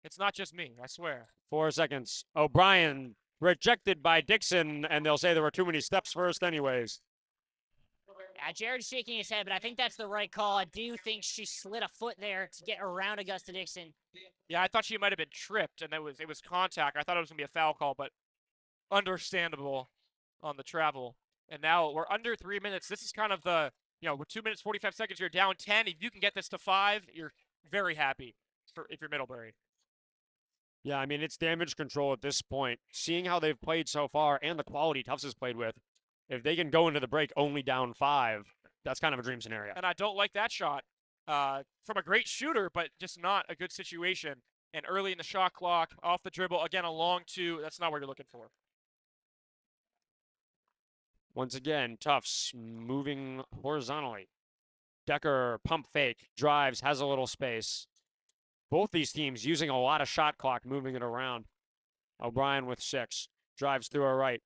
It's not just me, I swear. 4 seconds. O'Brien rejected by Dixon, and they'll say there were too many steps first anyways. Jared's shaking his head, but I think that's the right call. I do think she slid a foot there to get around Augusta Dixon. Yeah, I thought she might have been tripped, and it was contact. I thought it was going to be a foul call, but understandable on the travel. And now we're under 3 minutes. This is kind of the, with 2 minutes, 45 seconds, you're down 10. If you can get this to 5, you're very happy if you're Middlebury. Yeah, I mean, it's damage control at this point. Seeing how they've played so far and the quality Tufts has played with, if they can go into the break only down 5, that's kind of a dream scenario. And I don't like that shot from a great shooter, but just not a good situation. And early in the shot clock, off the dribble, again, a long 2. That's not what you're looking for. Once again, Tufts moving horizontally. Decker, pump fake, drives, has a little space. Both these teams using a lot of shot clock, moving it around. O'Brien with 6, drives through her right.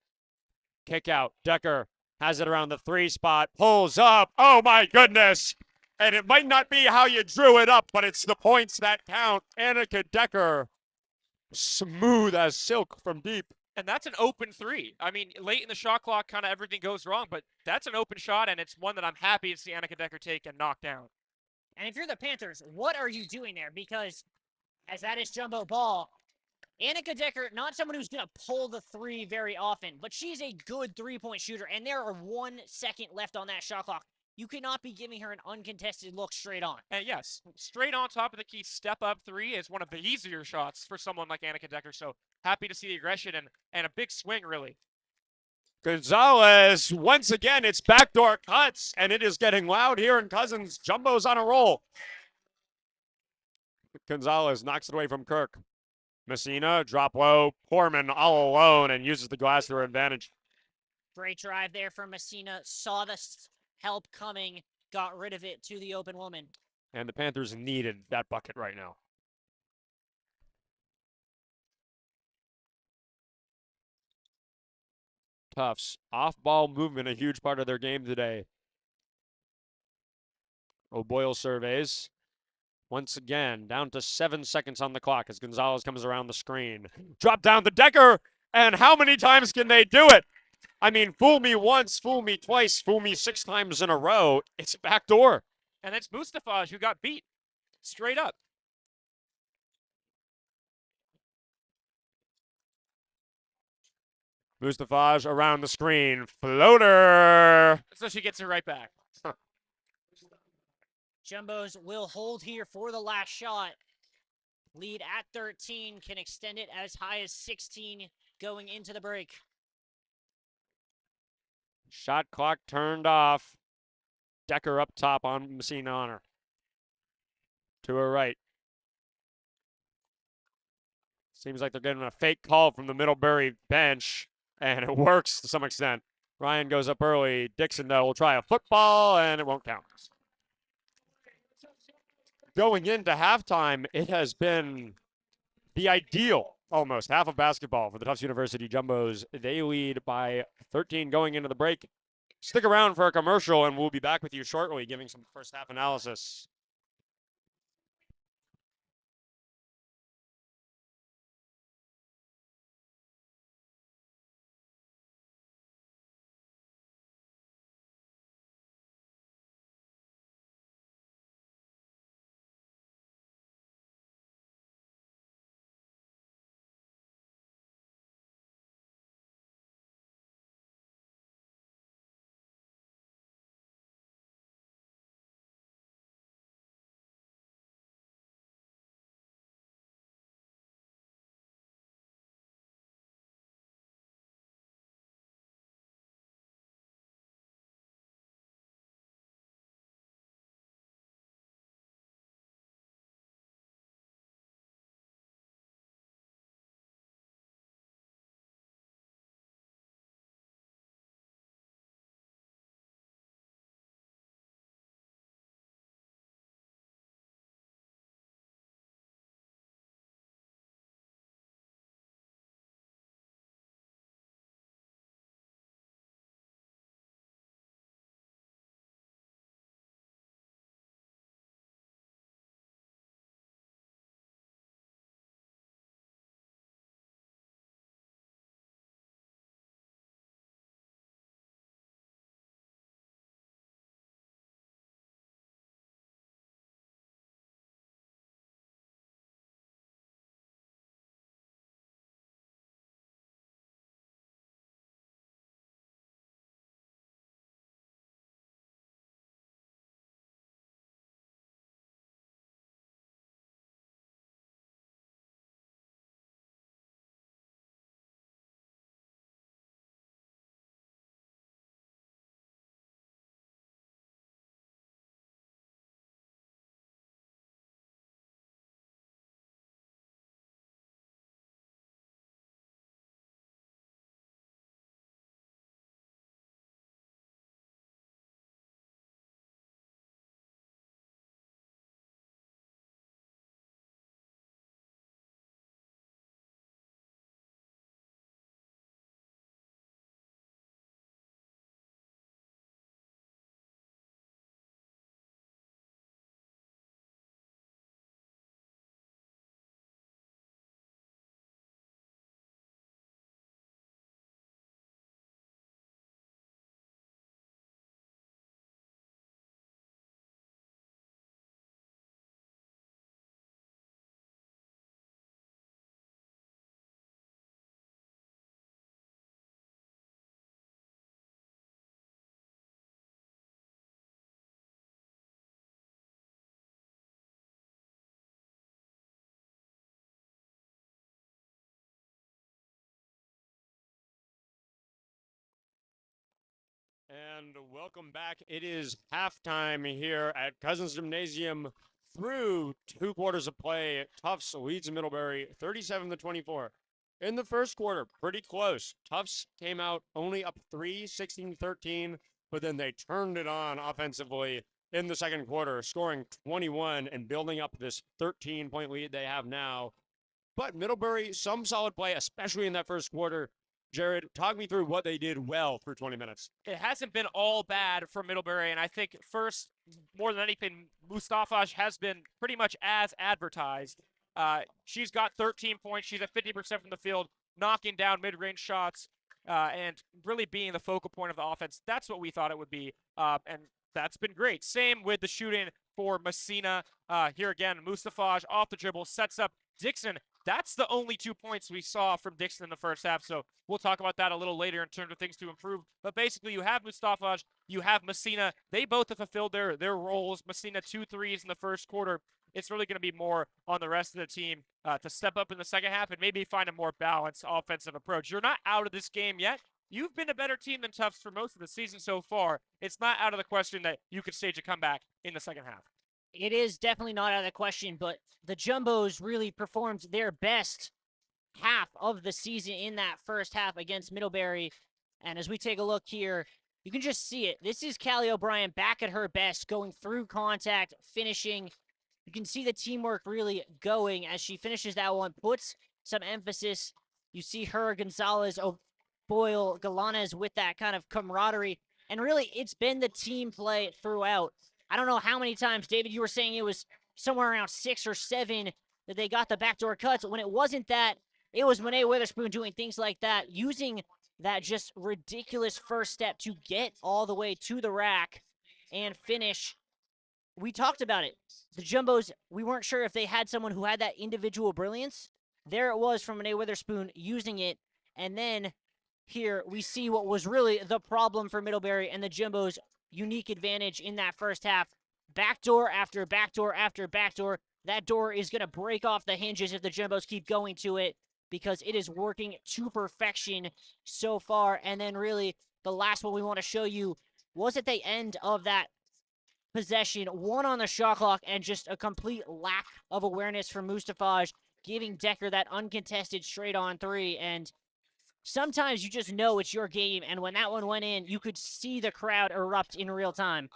Kick out, Decker has it around the 3 spot, pulls up. Oh my goodness! And it might not be how you drew it up, but it's the points that count. Annika Decker, smooth as silk from deep. And that's an open 3. I mean, late in the shot clock, kind of everything goes wrong, but that's an open shot, and it's one that I'm happy to see Annika Decker take and knock down. And if you're the Panthers, what are you doing there? Because as that is jumbo ball, Annika Decker, not someone who's going to pull the 3 very often, but she's a good 3-point shooter, and there are 1 second left on that shot clock. You cannot be giving her an uncontested look straight on. And yes, straight on top of the key, step up 3 is one of the easier shots for someone like Annika Decker. So happy to see the aggression and a big swing, really. Gonzalez, once again, it's backdoor cuts, and it is getting loud here in Cousins. Jumbo's on a roll. Gonzalez knocks it away from Kirk. Messina, drop low. Poorman all alone and uses the glass to her advantage. Great drive there from Messina. Saw the help coming, got rid of it to the open woman. And the Panthers needed that bucket right now. Tufts, off-ball movement, a huge part of their game today. O'Boyle surveys. Once again, down to 7 seconds on the clock as Gonzalez comes around the screen. Drop down to Decker, and how many times can they do it? I mean, fool me once, fool me twice, fool me 6 times in a row. It's a backdoor. And it's Mustafaj who got beat straight up. Mustafaj around the screen. Floater. So she gets it right back. Jumbos will hold here for the last shot. Lead at 13, can extend it as high as 16 going into the break. Shot clock turned off. Decker up top on Messina Honor. To her right. Seems like they're getting a fake call from the Middlebury bench, and it works to some extent. Ryan goes up early. Dixon, though, will try a football, and it won't count. Going into halftime, it has been the ideal, almost, half of basketball for the Tufts University Jumbos. They lead by 13 going into the break. Stick around for a commercial, and we'll be back with you shortly, giving some first half analysis. And welcome back. It is halftime here at Cousins Gymnasium through 2 quarters of play. Tufts leads Middlebury 37-24. In the first quarter, pretty close. Tufts came out only up 3, 16-13, but then they turned it on offensively in the second quarter, scoring 21 and building up this 13-point lead they have now. But Middlebury, some solid play, especially in that first quarter. Jared, talk me through what they did well through 20 minutes. It hasn't been all bad for Middlebury, and I think first, more than anything, Mustafaj has been pretty much as advertised. She's got 13 points. She's at 50% from the field, knocking down mid-range shots, and really being the focal point of the offense. That's what we thought it would be, and that's been great. Same with the shooting for Messina. Here again, Mustafaj off the dribble, sets up Dixon, That's the only 2 points we saw from Dixon in the first half. So we'll talk about that a little later in terms of things to improve. But basically, you have Mustafaj, you have Messina. They both have fulfilled their roles. Messina 2 threes in the first quarter. It's really going to be more on the rest of the team to step up in the second half and maybe find a more balanced offensive approach. You're not out of this game yet. You've been a better team than Tufts for most of the season so far. It's not out of the question that you could stage a comeback in the second half. It is definitely not out of the question, but the Jumbos really performed their best half of the season in that first half against Middlebury. And as we take a look here, you can just see it. This is Callie O'Brien back at her best, going through contact, finishing. You can see the teamwork really going as she finishes that one, puts some emphasis. You see her, Gonzalez, Boyle, Galanes with that kind of camaraderie. And really, it's been the team play throughout. I don't know how many times, David, you were saying it was somewhere around 6 or 7 that they got the backdoor cuts. When it wasn't that, it was Monet Witherspoon doing things like that, using that just ridiculous first step to get all the way to the rack and finish. We talked about it. The Jumbos, we weren't sure if they had someone who had that individual brilliance. There it was from Monet Witherspoon using it. And then here we see what was really the problem for Middlebury and the Jumbos' unique advantage in that first half. Backdoor after backdoor after backdoor. That door is going to break off the hinges if the Jumbos keep going to it because it is working to perfection so far. And then really the last one we want to show you was at the end of that possession, one on the shot clock, and just a complete lack of awareness from Mustafaj, giving Decker that uncontested straight-on 3. And sometimes you just know it's your game, and when that one went in, you could see the crowd erupt in real time.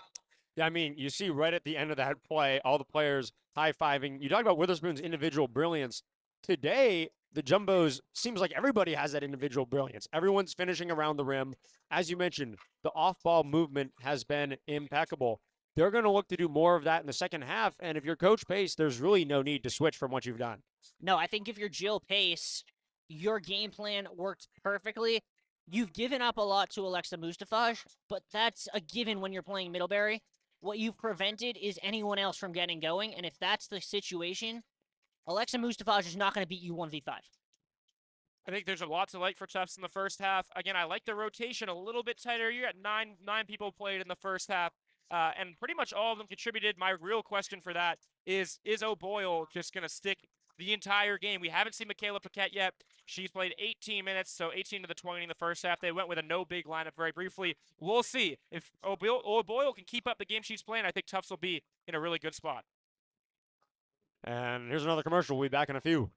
Yeah, I mean, you see right at the end of that play, all the players high-fiving. You talk about Witherspoon's individual brilliance. Today, the Jumbos, seems like everybody has that individual brilliance. Everyone's finishing around the rim. As you mentioned, the off-ball movement has been impeccable. They're going to look to do more of that in the second half, and if you're Coach Pace, there's really no need to switch from what you've done. No, I think if you're Jill Pace, your game plan worked perfectly. You've given up a lot to Alexa Mustafaj, but that's a given when you're playing Middlebury. What you've prevented is anyone else from getting going, and if that's the situation, Alexa Mustafaj is not going to beat you 1v5. I think there's a lot to like for Tufts in the first half. Again, I like the rotation a little bit tighter. You're at nine people played in the first half, and pretty much all of them contributed. My real question for that is O'Boyle just going to stick the entire game? We haven't seen Michaela Paquette yet. She's played 18 minutes, so 18 to the 20 in the first half. They went with a no-big lineup very briefly. We'll see. If O'Boyle can keep up the game she's playing, I think Tufts will be in a really good spot. And here's another commercial. We'll be back in a few.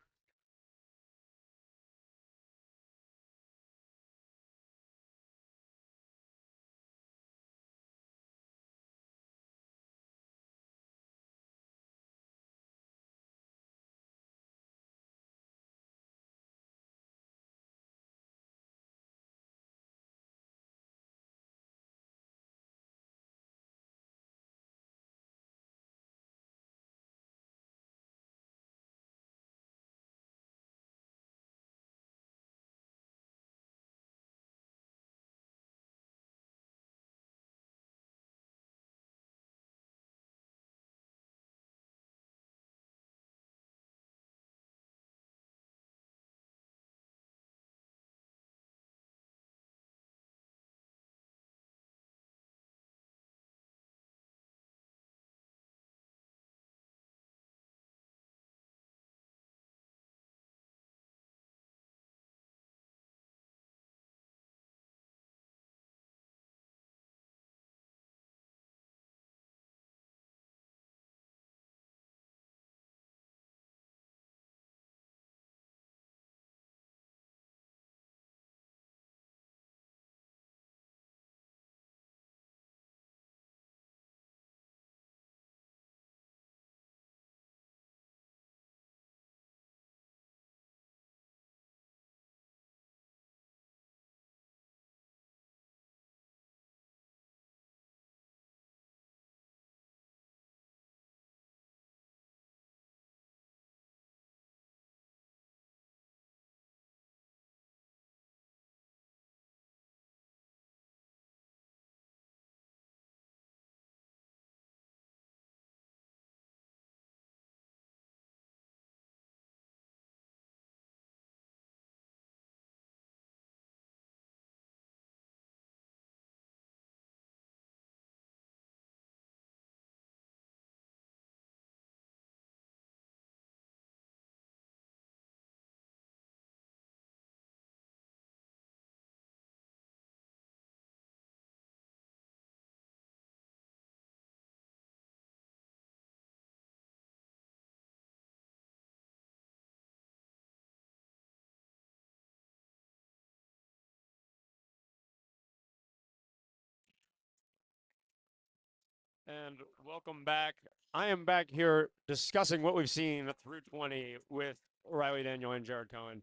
And welcome back. I am back here discussing what we've seen through 20 with Riley Daniel and Jared Cohen.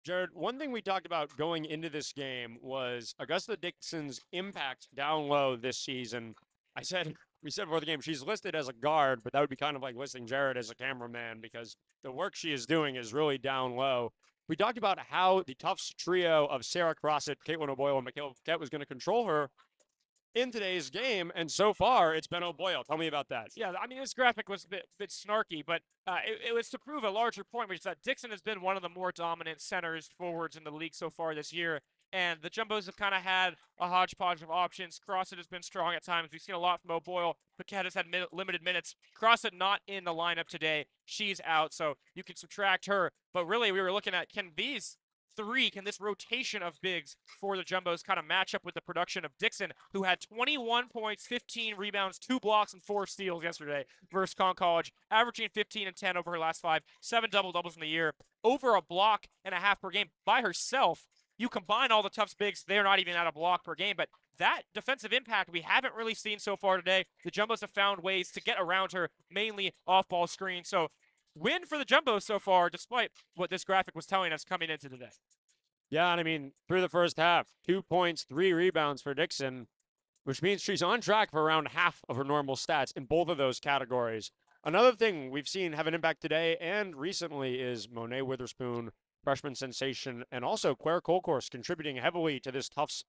Jared, one thing we talked about going into this game was Augusta Dixon's impact down low this season. We said before the game, she's listed as a guard, but that would be kind of like listing Jared as a cameraman because the work she is doing is really down low. We talked about how the Tufts trio of Sarah Crossett, Caitlin O'Boyle, and Michaela Paquette was going to control her in today's game, and so far it's been O'Boyle. Tell me about that. Yeah, I mean, this graphic was a bit snarky, but it was to prove a larger point, which is that Dixon has been one of the more dominant centers forwards in the league so far this year. And the Jumbos have kind of had a hodgepodge of options. Crossett has been strong at times. We've seen a lot from O'Boyle. Paquette has had limited minutes. Crossett not in the lineup today. She's out, so you can subtract her. But really, we were looking at can this rotation of bigs for the Jumbos kind of match up with the production of Dixon, who had 21 points, 15 rebounds, 2 blocks, and 4 steals yesterday versus Conn College, averaging 15 and 10 over her last 5, 7 double-doubles in the year, over a block and a half per game by herself. You combine all the Tufts bigs, they're not even at a block per game, but that defensive impact we haven't really seen so far today. The Jumbos have found ways to get around her, mainly off-ball screens. So win for the Jumbos so far, despite what this graphic was telling us coming into today. Yeah, and I mean, through the first half, 2 points, 3 rebounds for Dixon, which means she's on track for around half of her normal stats in both of those categories. Another thing we've seen have an impact today and recently is Monet Witherspoon, freshman sensation, and also Claire Colcourse contributing heavily to this Tufts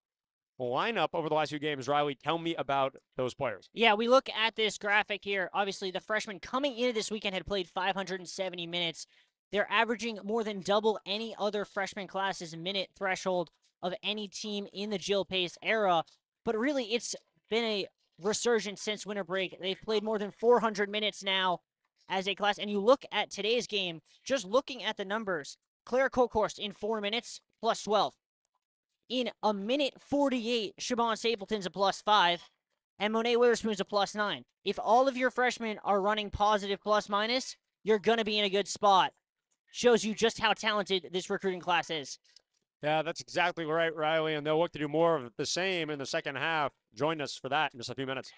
lineup over the last few games. Riley, tell me about those players. Yeah, we look at this graphic here. Obviously, the freshmen coming into this weekend had played 570 minutes. They're averaging more than double any other freshman class's minute threshold of any team in the Jill Pace era. But really, it's been a resurgence since winter break. They've played more than 400 minutes now as a class. And you look at today's game, just looking at the numbers, Claire Colcourse in 4 minutes, plus 12. In a minute 48, Siobhan Stapleton's a plus 5, and Monet Witherspoon's a plus 9. If all of your freshmen are running positive plus minus, you're going to be in a good spot. Shows you just how talented this recruiting class is. Yeah, that's exactly right, Riley, and they'll look to do more of the same in the second half. Join us for that in just a few minutes.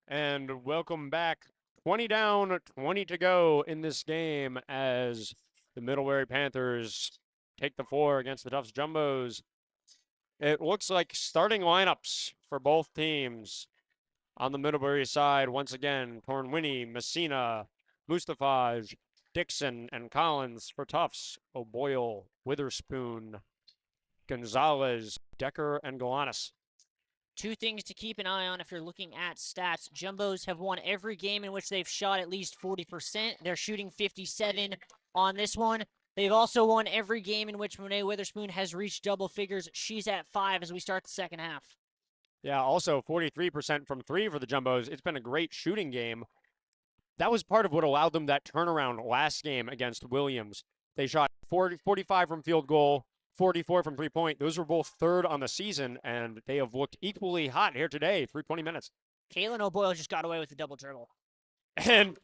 And welcome back. 20 down, 20 to go in this game as the Middlebury Panthers take the floor against the Tufts Jumbos. It looks like starting lineups for both teams. On the Middlebury side, once again, Tornwini, Messina, Mustafaj, Dixon, and Collins. For Tufts, O'Boyle, Witherspoon, Gonzalez, Decker, and Galanis. Two things to keep an eye on if you're looking at stats. Jumbos have won every game in which they've shot at least 40%. They're shooting 57 on this one. They've also won every game in which Monet Witherspoon has reached double figures. She's at 5 as we start the second half. Yeah, also 43% from 3 for the Jumbos. It's been a great shooting game. That was part of what allowed them that turnaround last game against Williams. They shot 45 from field goal, 44 from three-point. Those were both third on the season, and they have looked equally hot here today through 20 minutes. Kaylin O'Boyle just got away with the double dribble. And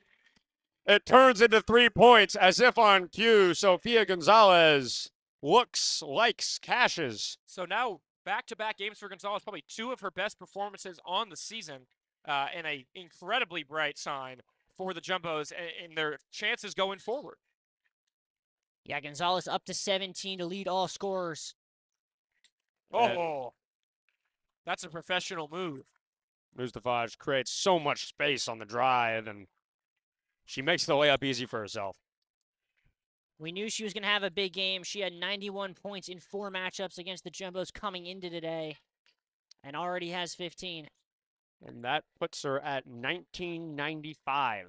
it turns into 3 points as if on cue. Sofia Gonzalez looks, likes, cashes. So now back-to-back games for Gonzalez, probably 2 of her best performances on the season, and an incredibly bright sign for the Jumbos in their chances going forward. Yeah, Gonzalez up to 17 to lead all scorers. Oh, that's a professional move. Mustafaj creates so much space on the drive, and she makes the layup easy for herself. We knew she was going to have a big game. She had 91 points in 4 matchups against the Jumbos coming into today, and already has 15. And that puts her at 1995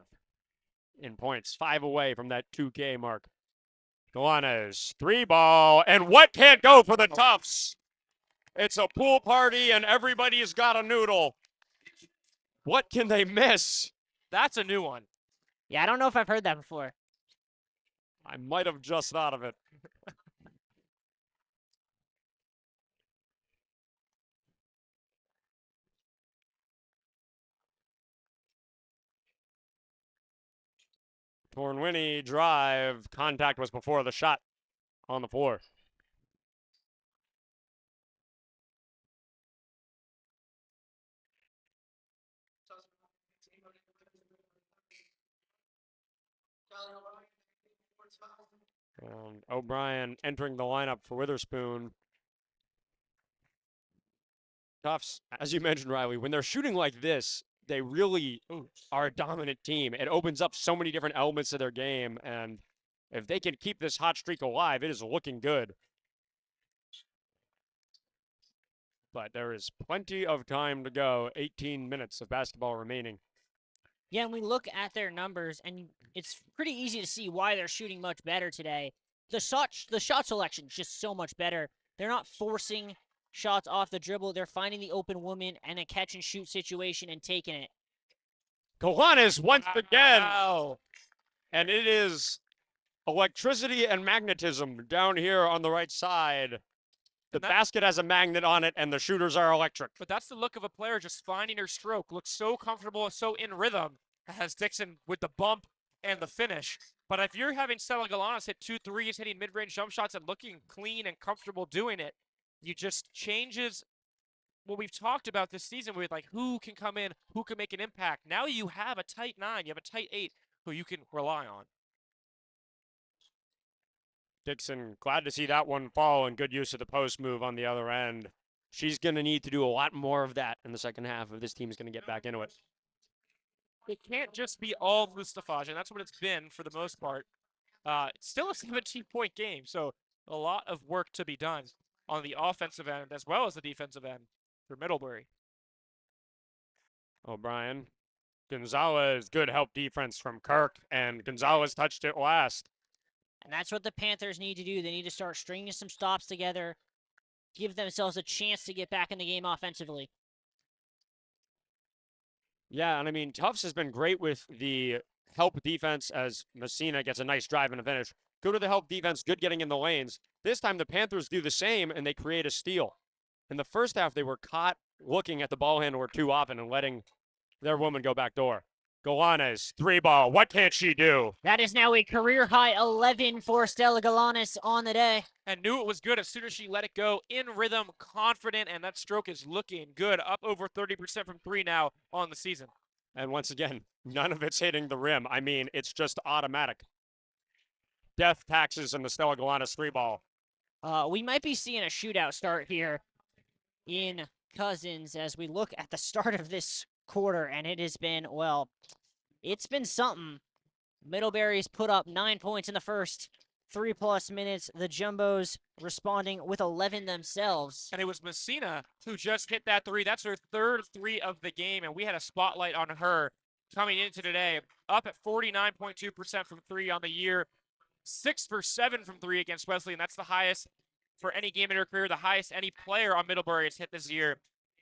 in points, 5 away from that 2K mark. Galanis, 3 ball, and what can't go for the Tufts? It's a pool party, and everybody's got a noodle. What can they miss? That's a new one. Yeah, I don't know if I've heard that before. I might have just thought of it. Tornwini drive. Contact was before the shot on the floor. And O'Brien entering the lineup for Witherspoon. Tufts, as you mentioned, Riley, when they're shooting like this, they really are a dominant team. It opens up so many different elements of their game, and if they can keep this hot streak alive, it is looking good. But there is plenty of time to go. 18 minutes of basketball remaining. Yeah, and we look at their numbers, and it's pretty easy to see why they're shooting much better today. The shot selection is just so much better. They're not forcing shots off the dribble. They're finding the open woman and a catch-and-shoot situation and taking it. Galanis once again. Wow. And it is electricity and magnetism down here on the right side. The basket has a magnet on it, and the shooters are electric. But that's the look of a player just finding her stroke. Looks so comfortable and so in rhythm as Dixon with the bump and the finish. But if you're having Stella Galanis hit 2 threes, hitting mid-range jump shots and looking clean and comfortable doing it, you just changes what we've talked about this season with like who can come in, who can make an impact. Now you have a tight 9, you have a tight 8 who you can rely on. Dixon, glad to see that one fall, and good use of the post move on the other end. She's going to need to do a lot more of that in the second half if this team's going to get back into it. It can't just be all Mustafaj, and that's what it's been for the most part. It's still a 17-point game, so a lot of work to be done on the offensive end as well as the defensive end for Middlebury. O'Brien. Gonzalez, good help defense from Kirk, and Gonzalez touched it last. And that's what the Panthers need to do. They need to start stringing some stops together, give themselves a chance to get back in the game offensively. Yeah, and I mean, Tufts has been great with the help defense as Messina gets a nice drive and a finish. Go to the help defense, good getting in the lanes. This time the Panthers do the same, and they create a steal. In the first half, they were caught looking at the ball handler too often and letting their woman go back door. Galanis, 3 ball. What can't she do? That is now a career-high 11 for Stella Galanis on the day. And knew it was good as soon as she let it go. In rhythm, confident, and that stroke is looking good. Up over 30% from 3 now on the season. And once again, none of it's hitting the rim. I mean, it's just automatic. Death taxes in the Stella Galanis 3-ball. We might be seeing a shootout start here in Cousins as we look at the start of this quarter, and it has been, well, it's been something. Middlebury's put up 9 points in the first 3+ minutes. The Jumbos responding with 11 themselves. And it was Messina who just hit that three. That's her third three of the game, and we had a spotlight on her coming into today. Up at 49.2% from three on the year. 6 for 7 from three against Wesley, and that's the highest for any game in her career, the highest any player on Middlebury has hit this year.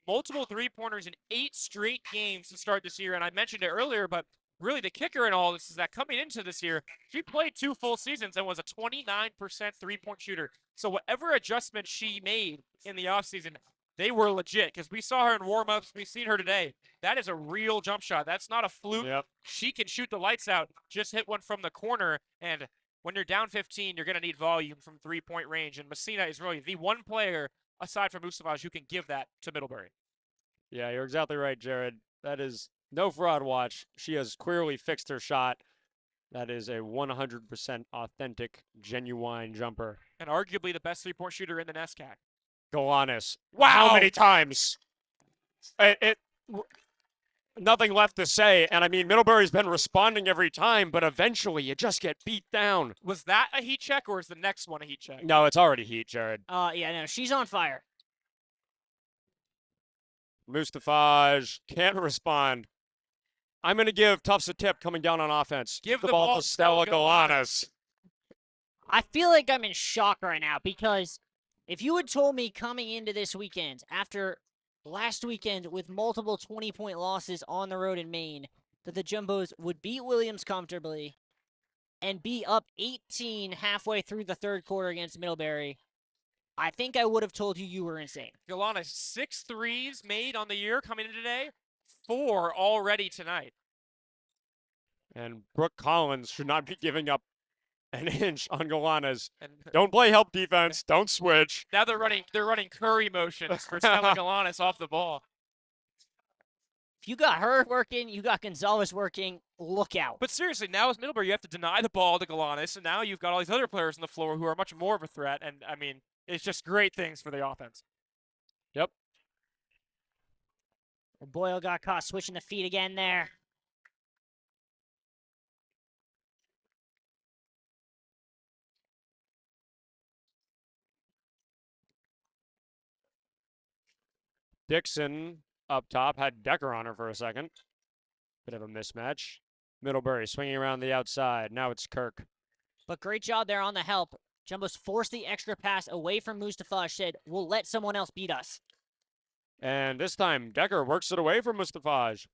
Multiple three-pointers in 8 straight games to start this year, and I mentioned it earlier, but really the kicker in all this is that coming into this year, she played 2 full seasons and was a 29% three-point shooter. So whatever adjustments she made in the offseason, they were legit, because we saw her in warm-ups, we've seen her today. That is a real jump shot. That's not a fluke. Yep. She can shoot the lights out, just hit one from the corner, and when you're down 15, you're going to need volume from three-point range, and Messina is really the one player, aside from Mustafaj, who can give that to Middlebury. Yeah, you're exactly right, Jared. That is no fraud watch. She has clearly fixed her shot. That is a 100% authentic, genuine jumper. And arguably the best three-point shooter in the NESCAC. Galanis. Wow! How many times? Nothing left to say. And I mean, Middlebury's been responding every time, but eventually you just get beat down. Was that a heat check, or is the next one a heat check? No, it's already heat, Jared. Yeah, no, she's on fire. Mustafaj can't respond. I'm going to give Tufts a tip coming down on offense. Give the the ball ball to Stella Galanis. I feel like I'm in shock right now because if you had told me coming into this weekend, after last weekend with multiple 20-point losses on the road in Maine, that the Jumbos would beat Williams comfortably and be up 18 halfway through the third quarter against Middlebury, I think I would have told you you were insane. Galanis, 6 threes made on the year coming in today, 4 already tonight. And Brooke Collins should not be giving up an inch on Galanis. And Don't play help defense. Don't switch. now they're running Curry motions for Stella Galanis off the ball. If you got her working, you got Gonzalez working, look out. But seriously, now as Middlebury, you have to deny the ball to Galanis, and now you've got all these other players on the floor who are much more of a threat. And I mean, it's just great things for the offense. Yep. Boyle got caught switching the feet again there. Dixon up top had Decker on her for a second. Bit of a mismatch. Middlebury swinging around the outside. Now it's Kirk. But great job there on the help. Jumbos forced the extra pass away from Mustafaj, said, we'll let someone else beat us. And this time, Decker works it away from Mustafaj.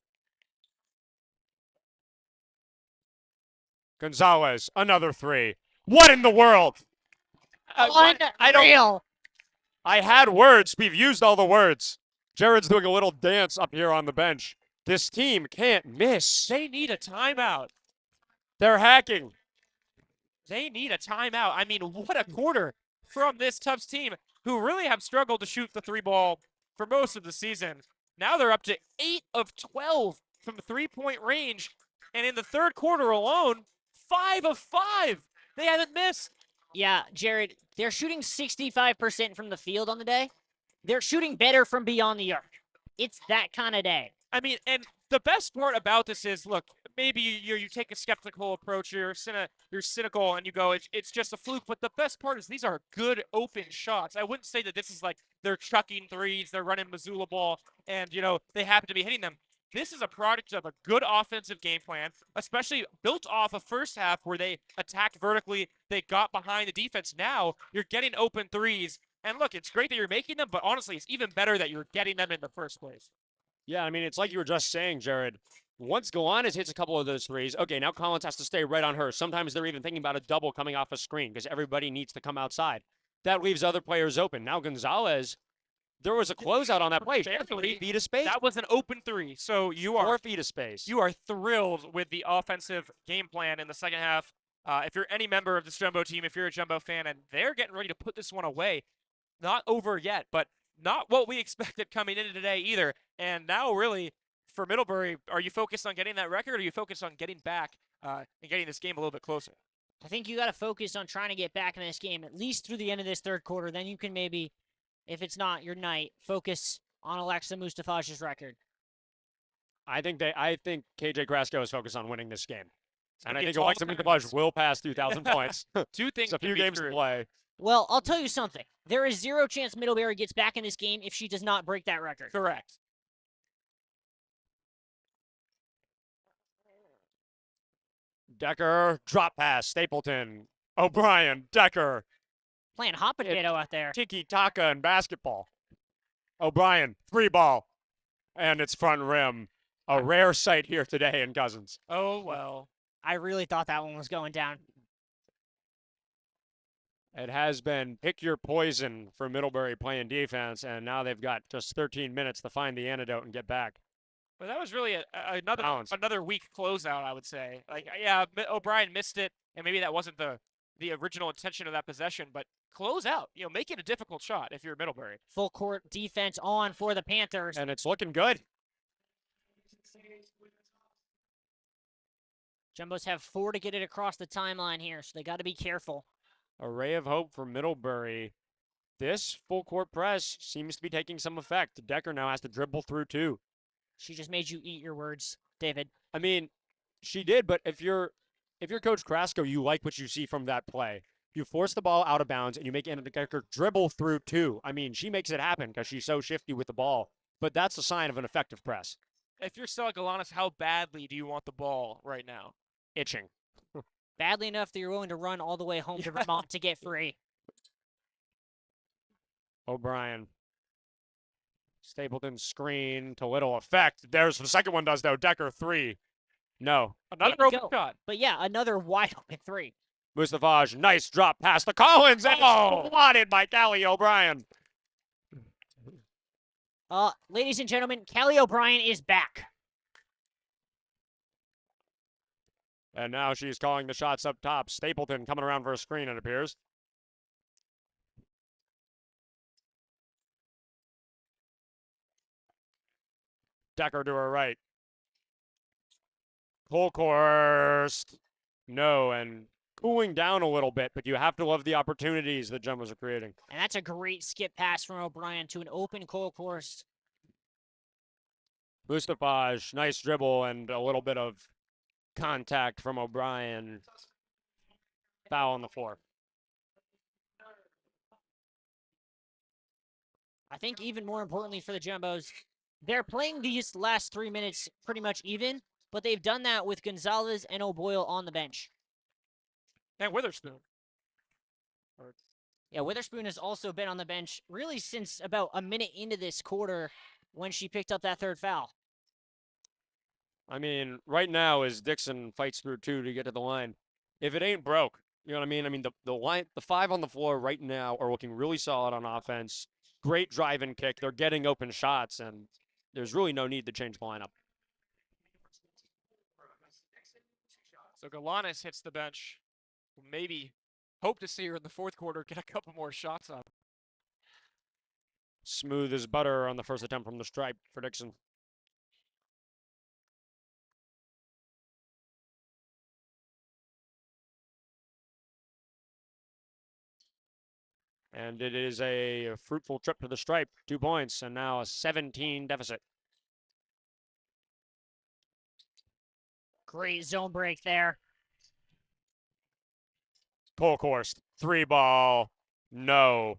Gonzalez, another three. What in the world? Unreal. I had words. We've used all the words. Jared's doing a little dance up here on the bench. This team can't miss. They need a timeout. They're hacking. They need a timeout. I mean, what a quarter from this Tufts team, who really have struggled to shoot the three ball for most of the season. Now they're up to 8 of 12 from three-point range. And in the third quarter alone, 5 of 5. They haven't missed. Yeah, Jared, they're shooting 65% from the field on the day. They're shooting better from beyond the arc. It's that kind of day. I mean, and the best part about this is, look, maybe you take a skeptical approach, you're cynical, and you go, it's just a fluke. But the best part is these are good open shots. I wouldn't say that this is like they're chucking threes, they're running Missoula ball, and, they happen to be hitting them. This is a product of a good offensive game plan, especially built off a first half where they attacked vertically, they got behind the defense. Now you're getting open threes. And look, it's great that you're making them, but honestly, it's even better that you're getting them in the first place. Yeah, I mean, it's like you were just saying, Jared. Once Galanis hits a couple of those threes, okay, now Collins has to stay right on her. Sometimes they're even thinking about a double coming off a screen because everybody needs to come outside. That leaves other players open. Now Gonzalez, there was a closeout on that play. 3 feet of space. That was an open three. So you are 4 feet of space. You are thrilled with the offensive game plan in the second half. If you're any member of this Jumbo team, if you're a Jumbo fan, and they're getting ready to put this one away, not over yet, but not what we expected coming into today either. And now really for Middlebury, are you focused on getting that record, or are you focused on getting back and getting this game a little bit closer? I think you got to focus on trying to get back in this game at least through the end of this third quarter. Then you can maybe, if it's not your night, focus on Alexa Mustafaj's record. I think KJ Krasko is focused on winning this game. And I think Alexa Alexa Mustafaj will pass 2,000 points. Two things. It's a few games to play. Well, I'll tell you something. There is zero chance Middlebury gets back in this game if she does not break that record. Correct. Decker, drop pass, Stapleton, O'Brien, Decker. Playing hot potato out there. Tiki-taka in basketball. O'Brien, 3-ball. And it's front rim. A rare sight here today in Cousins. Oh, well. I really thought that one was going down. It has been pick your poison for Middlebury playing defense, and now they've got just 13 minutes to find the antidote and get back. But that was really another Balance. another weak closeout, I would say. Like, yeah, O'Brien missed it, and maybe that wasn't the original intention of that possession, but close out. Make it a difficult shot if you're Middlebury. Full court defense on for the Panthers. And it's looking good. Jumbos have 4 to get it across the timeline here, so they got to be careful. A ray of hope for Middlebury. This full court press seems to be taking some effect. Decker now has to dribble through 2. She just made you eat your words, David. I mean, she did, but if you're Coach Krasko, you like what you see from that play. You force the ball out of bounds and you make Anna Decker dribble through 2. I mean, she makes it happen because she's so shifty with the ball, but that's a sign of an effective press. If you're Stella Galanis, how badly do you want the ball right now? Itching. Badly enough that you're willing to run all the way home to Vermont to get free. O'Brien. Stapleton screen to little effect. There's the second one does, though. Decker 3. No. Another Way to open go. shot. But yeah, another wide open 3. Mustafaj, nice drop pass to Collins, and it's swatted by Callie O'Brien. Ladies and gentlemen, Callie O'Brien is back. And now she's calling the shots up top. Stapleton coming around for a screen, it appears. Decker to her right. Colkhorst. No, and cooling down a little bit, but you have to love the opportunities that Jumbos are creating. And that's a great skip pass from O'Brien to an open Colkhorst. Mustafaj, nice dribble and a little bit of contact from O'Brien. Foul on the floor. I think even more importantly for the Jumbos, they're playing these last 3 minutes pretty much even, but they've done that with Gonzalez and O'Boyle on the bench. And Witherspoon. Yeah, Witherspoon has also been on the bench really since about a minute into this quarter when she picked up that third foul. I mean, right now as Dixon fights through 2 to get to the line, if it ain't broke, you know what I mean? I mean, the 5 on the floor right now are looking really solid on offense. Great drive and kick. They're getting open shots, and there's really no need to change the lineup. So Galanis hits the bench. Maybe hope to see her in the fourth quarter get a couple more shots up. Smooth as butter on the first attempt from the stripe for Dixon. And it is a fruitful trip to the stripe. 2 points, and now a 17 deficit. Great zone break there. Colkhorst, 3-ball, no.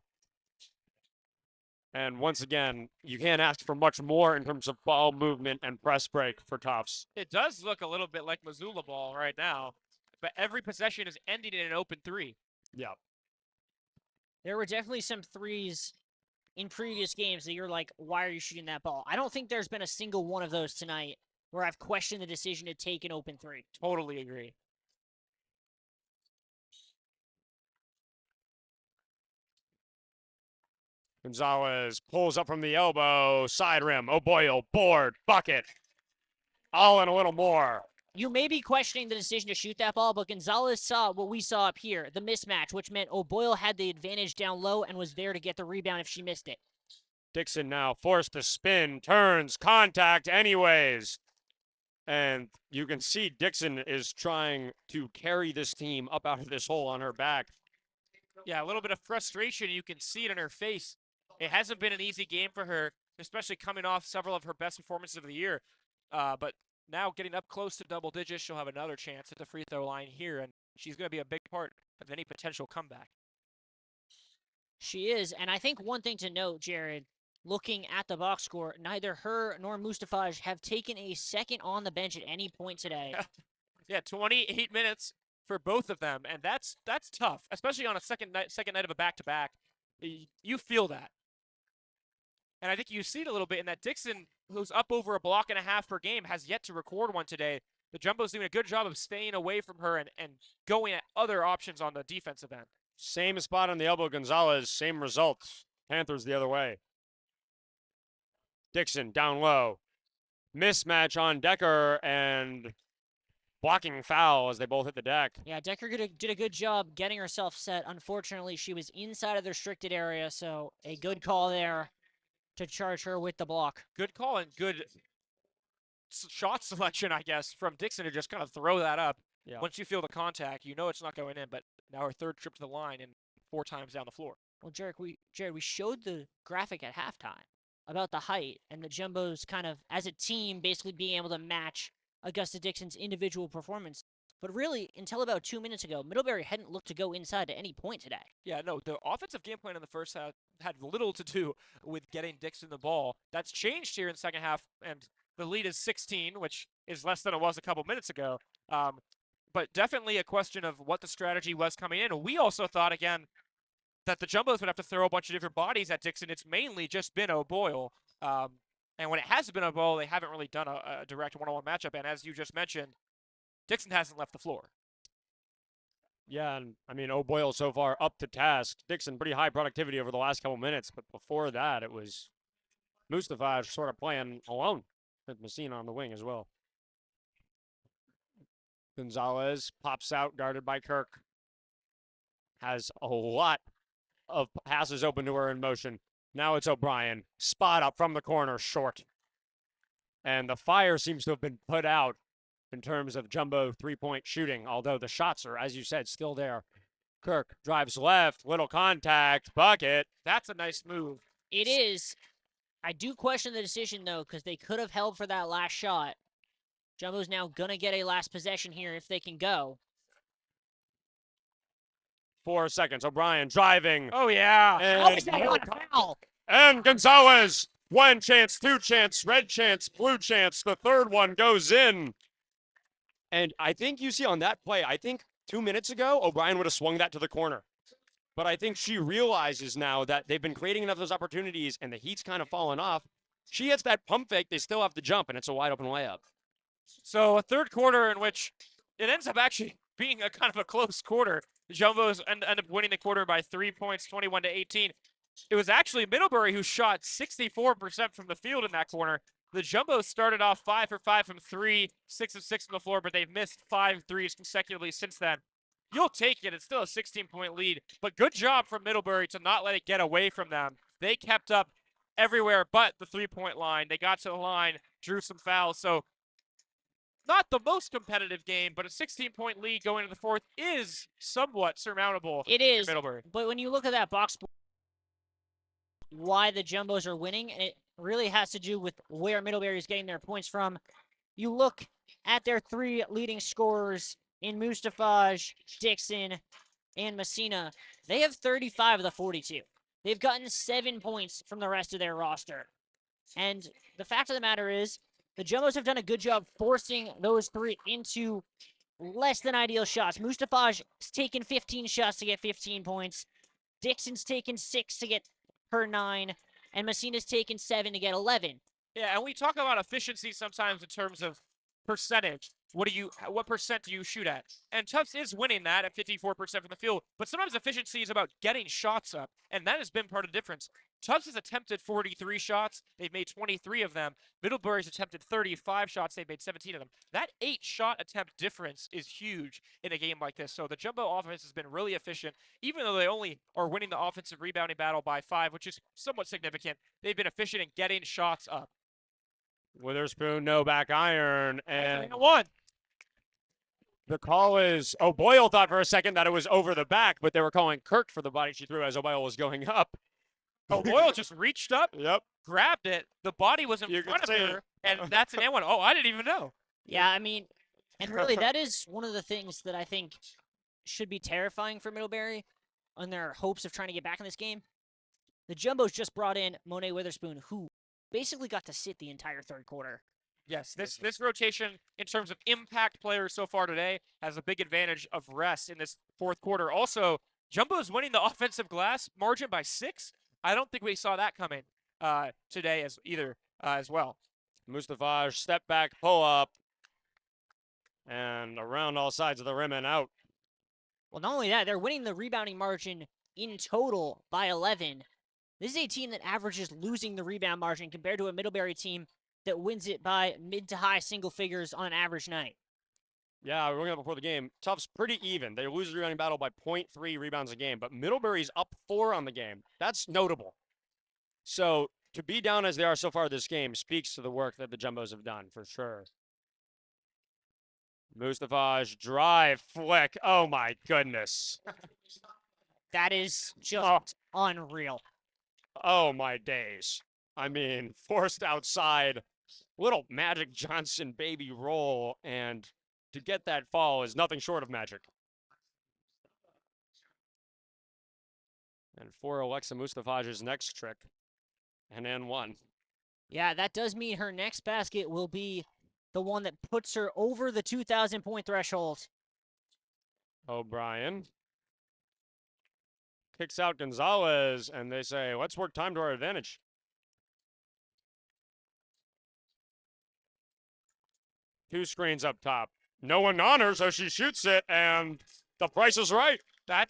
And once again, you can't ask for much more in terms of ball movement and press break for Tufts. It does look a little bit like Missoula ball right now, but every possession is ending in an open 3. Yeah. There were definitely some threes in previous games that you're like, why are you shooting that ball? I don't think there's been a single one of those tonight where I've questioned the decision to take an open 3. Totally agree. Gonzalez pulls up from the elbow, side rim, O'Boyle, board, bucket. All in a little more. You may be questioning the decision to shoot that ball, but Gonzalez saw what we saw up here, the mismatch, which meant O'Boyle had the advantage down low and was there to get the rebound if she missed it. Dixon now forced to spin, turns, contact anyways. And you can see Dixon is trying to carry this team up out of this hole on her back. Yeah, a little bit of frustration. You can see it in her face. It hasn't been an easy game for her, especially coming off several of her best performances of the year. But now getting up close to double digits, she'll have another chance at the free throw line here, and she's going to be a big part of any potential comeback. She is, and I think one thing to note, Jared, looking at the box score, neither her nor Mustafaj have taken a second on the bench at any point today. Yeah, 28 minutes for both of them, and that's tough, especially on a second night of a back-to-back. You feel that. And I think you see it a little bit in that Dixon, who's up over a block and a half per game, has yet to record one today. The Jumbo's doing a good job of staying away from her and going at other options on the defensive end. Same spot on the elbow, Gonzalez, same results. Panthers the other way. Dixon down low. Mismatch on Decker and blocking foul as they both hit the deck. Yeah, Decker did a good job getting herself set. Unfortunately, she was inside of the restricted area, so a good call there to charge her with the block. Good call and good shot selection, I guess, from Dixon to just kind of throw that up. Yeah. Once you feel the contact, you know it's not going in, but now her third trip to the line and 4 times down the floor. Well, Jared, we showed the graphic at halftime about the height and the Jumbos kind of, as a team, basically being able to match Augusta Dixon's individual performance. But really, until about 2 minutes ago, Middlebury hadn't looked to go inside at any point today. Yeah, no, the offensive game plan in the first half had little to do with getting Dixon the ball. That's changed here in the second half, and the lead is 16, which is less than it was a couple minutes ago. But definitely a question of what the strategy was coming in. We also thought, again, that the Jumbos would have to throw a bunch of different bodies at Dixon. It's mainly just been O'Boyle. And when it has been O'Boyle, they haven't really done a direct one-on-one matchup. And as you just mentioned, Dixon hasn't left the floor. Yeah, and I mean, O'Boyle so far up to task. Dixon, pretty high productivity over the last couple minutes. But before that, it was Mustafaj sort of playing alone with Messina on the wing as well. Gonzalez pops out, guarded by Kirk. Has a lot of passes open to her in motion. Now it's O'Brien. Spot up from the corner, short. And the fire seems to have been put out in terms of Jumbo three-point shooting, although the shots are, as you said, still there. Kirk drives left, little contact, bucket. That's a nice move. It is. I do question the decision, though, because they could have held for that last shot. Jumbo's now going to get a last possession here if they can go. 4 seconds. O'Brien driving. Oh, yeah. How is that not a foul? And Gonzalez. 1 chance, 2 chance, red chance, blue chance. The third one goes in. And I think you see on that play, I think 2 minutes ago, O'Brien would have swung that to the corner. But I think she realizes now that they've been creating enough of those opportunities and the heat's kind of fallen off. She hits that pump fake, they still have to jump, and it's a wide open layup. So a third quarter in which it ends up actually being a kind of a close quarter. The Jumbos end up winning the quarter by 3 points, 21-18. It was actually Middlebury who shot 64% from the field in that corner. The Jumbos started off 5 for 5 from 3, 6 of 6 from the floor, but they've missed 5 threes consecutively since then. You'll take it. It's still a 16-point lead, but good job from Middlebury to not let it get away from them. They kept up everywhere but the three-point line. They got to the line, drew some fouls, so not the most competitive game, but a 16-point lead going into the fourth is somewhat surmountable. It is, Middlebury. but when you look at that box score, why the Jumbos are winning, and it really has to do with where Middlebury is getting their points from. You look at their 3 leading scorers in Mustafaj, Dixon, and Messina. They have 35 of the 42. They've gotten 7 points from the rest of their roster. And the fact of the matter is, the Jumbos have done a good job forcing those 3 into less than ideal shots. Mustafaj's taken 15 shots to get 15 points. Dixon's taken 6 to get her 9. And Messina's taken 7 to get 11. Yeah, and we talk about efficiency sometimes in terms of percentage. what percent do you shoot at? And Tufts is winning that at 54% from the field, but sometimes efficiency is about getting shots up, and that has been part of the difference. Tufts has attempted 43 shots. They've made 23 of them. Middlebury's attempted 35 shots. They've made 17 of them. That 8-shot attempt difference is huge in a game like this. So the Jumbo offense has been really efficient. Even though they only are winning the offensive rebounding battle by 5, which is somewhat significant, they've been efficient in getting shots up. Witherspoon, no back iron, and 1. the call is, Boyle thought for a second that it was over the back, but they were calling Kirk for the body she threw as Boyle was going up. Boyle just reached up, Yep. grabbed it. The body was in front of her, and that's an and one. Oh, I didn't even know. Yeah, I mean, and really that is one of the things that I think should be terrifying for Middlebury on their hopes of trying to get back in this game. The Jumbos just brought in Monet Witherspoon, who basically got to sit the entire third quarter. Yes, this rotation in terms of impact players so far today has a big advantage of rest in this fourth quarter. Also, Jumbo's winning the offensive glass margin by 6. I don't think we saw that coming today as well. Mustafaj, step back, pull up, and around all sides of the rim and out. Well, not only that, they're winning the rebounding margin in total by 11. This is a team that averages losing the rebound margin compared to a Middlebury team that wins it by mid to high single figures on an average night. Yeah, we were looking at before the game. Tufts pretty even. They lose the rebounding battle by 0.3 rebounds a game, but Middlebury's up 4 on the game. That's notable. So to be down as they are so far this game speaks to the work that the Jumbos have done, for sure. Mustafaj, drive, flick. Oh, my goodness. That is just unreal. Oh, my days. I mean, forced outside, little Magic Johnson baby roll, and to get that fall is nothing short of magic. And for Alexa Mustafaj's next trick, an and one. Yeah, that does mean her next basket will be the one that puts her over the 2,000-point threshold. O'Brien kicks out Gonzalez, and they say, let's work time to our advantage. Two screens up top. No one on her, so she shoots it, and the price is right. I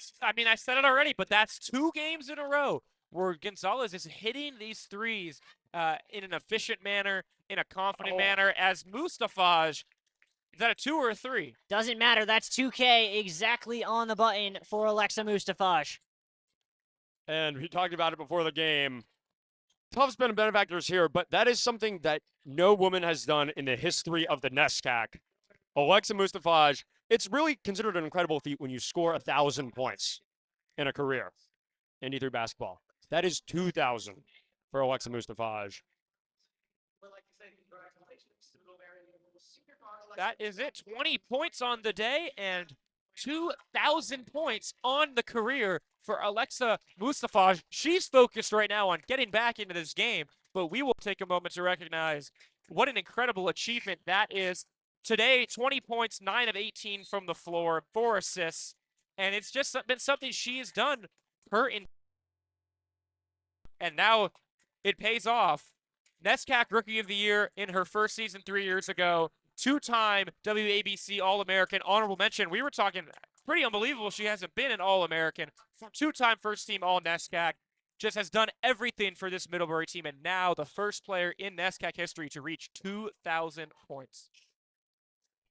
said it already, but that's 2 games in a row where Gonzalez is hitting these threes in an efficient manner, in a confident manner, as Mustafaj. Is that a 2 or a 3? Doesn't matter. That's 2K exactly on the button for Alexa Mustafaj. And we talked about it before the game. Tufts been benefactors here, but that is something that no woman has done in the history of the NESCAC. Alexa Mustafaj, it's really considered an incredible feat when you score 1,000 points in a career in D3 basketball. That is 2,000 for Alexa Mustafaj. That is it. 20 points on the day and 2,000 points on the career for Alexa Mustafaj. She's focused right now on getting back into this game, but we will take a moment to recognize what an incredible achievement that is. Today, 20 points, 9 of 18 from the floor, 4 assists, and it's just been something she has done and now it pays off. NESCAC Rookie of the Year in her first season 3 years ago, 2-time WABC All-American, honorable mention. We were talking pretty unbelievable she hasn't been an All-American. 2-time first-team All-NESCAC. Just has done everything for this Middlebury team, and now the first player in NESCAC history to reach 2,000 points.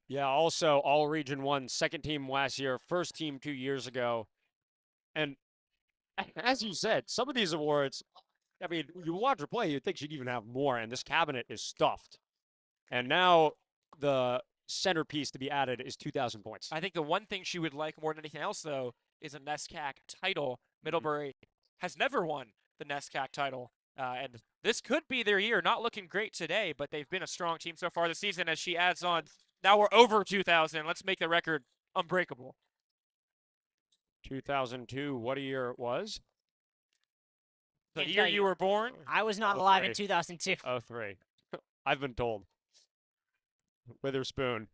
Yeah, also All-Region 1, second team last year, first team 2 years ago. And as you said, some of these awards, I mean, you watch her play, you'd think she'd even have more, and this cabinet is stuffed. And now the centerpiece to be added is 2,000 points. I think the one thing she would like more than anything else, though, is a NESCAC title. Middlebury has never won the NESCAC title, and this could be their year. Not looking great today, but they've been a strong team so far this season as she adds on. Now we're over 2,000. Let's make the record unbreakable. 2002, what a year it was? The year you were born? I was not alive in 2002. 03. I've been told. Witherspoon.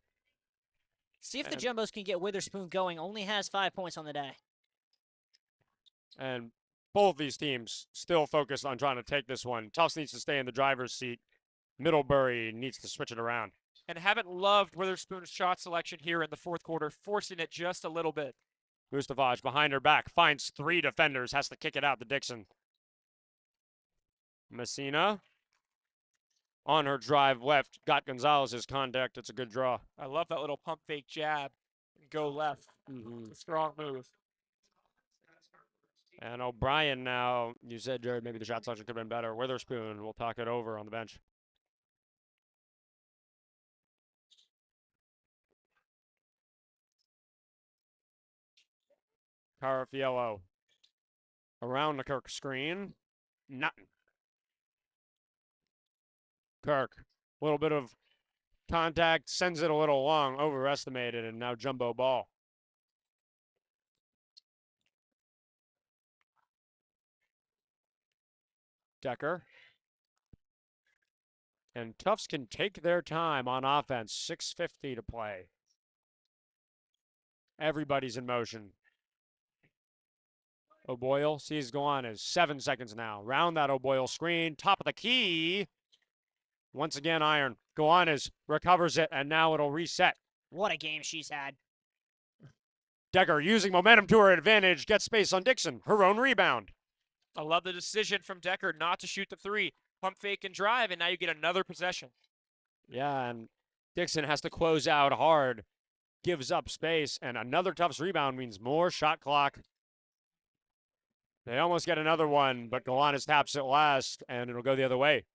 See if the Jumbos can get Witherspoon going. Only has 5 points on the day. And both these teams still focused on trying to take this one. Tufts needs to stay in the driver's seat. Middlebury needs to switch it around. and haven't loved Witherspoon's shot selection here in the fourth quarter, forcing it just a little bit. Mustafaj behind her back, finds 3 defenders, has to kick it out to Dixon. Messina on her drive left, got Gonzalez's contact. It's a good draw. I love that little pump fake jab and go left. It's a strong move. And O'Brien now, you said, Jared, maybe the shot selection could have been better. Witherspoon will talk it over on the bench. Carafiello around the Kirk screen. Nothing. Kirk, a little bit of contact, sends it a little long, overestimated, and now jumbo ball. Decker. And Tufts can take their time on offense. 6:50 to play. Everybody's in motion. O'Boyle sees Goanes. 7 seconds now. Round that O'Boyle screen. Top of the key. Once again, iron. Goanes recovers it, and now it'll reset. What a game she's had. Decker using momentum to her advantage. Gets space on Dixon. Her own rebound. I love the decision from Decker not to shoot the 3. Pump fake and drive, and now you get another possession. Yeah, and Dixon has to close out hard. Gives up space, and another Tufts rebound means more shot clock. They almost get another one, but Goanes taps it last, and it'll go the other way.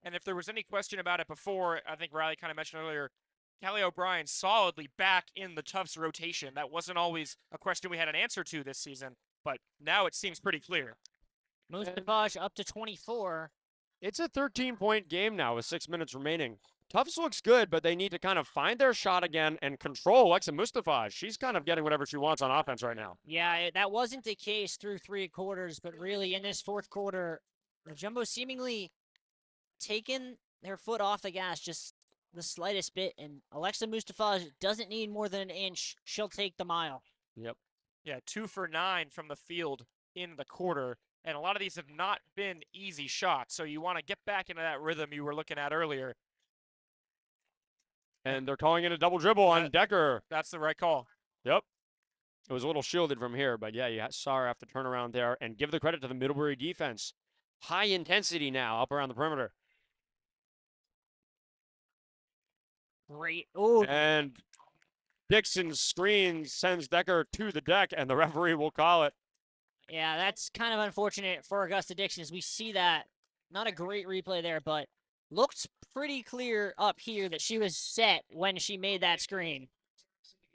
And if there was any question about it before, I think Riley kind of mentioned earlier, Callie O'Brien solidly back in the Tufts rotation. That wasn't always a question we had an answer to this season, but now it seems pretty clear. Mustafaj up to 24. It's a 13-point game now with 6 minutes remaining. Tufts looks good, but they need to kind of find their shot again and control Alexa Mustafaj. She's kind of getting whatever she wants on offense right now. Yeah, that wasn't the case through 3 quarters, but really in this fourth quarter, the Jumbo seemingly taken their foot off the gas just the slightest bit, and Alexa Mustafaj doesn't need more than an inch. She'll take the mile. Yep. Yeah, 2 for 9 from the field in the quarter, and a lot of these have not been easy shots, so you want to get back into that rhythm you were looking at earlier. And they're calling it a double dribble on Decker. That's the right call. Yep. It was a little shielded from here, but yeah, you saw her have to turn around there and give the credit to the Middlebury defense. High intensity now up around the perimeter. Great. Oh, And Dixon's screen sends Decker to the deck, and the referee will call it. yeah, that's kind of unfortunate for Augusta Dixon as we see that. Not a great replay there, but looked pretty clear up here that she was set when she made that screen.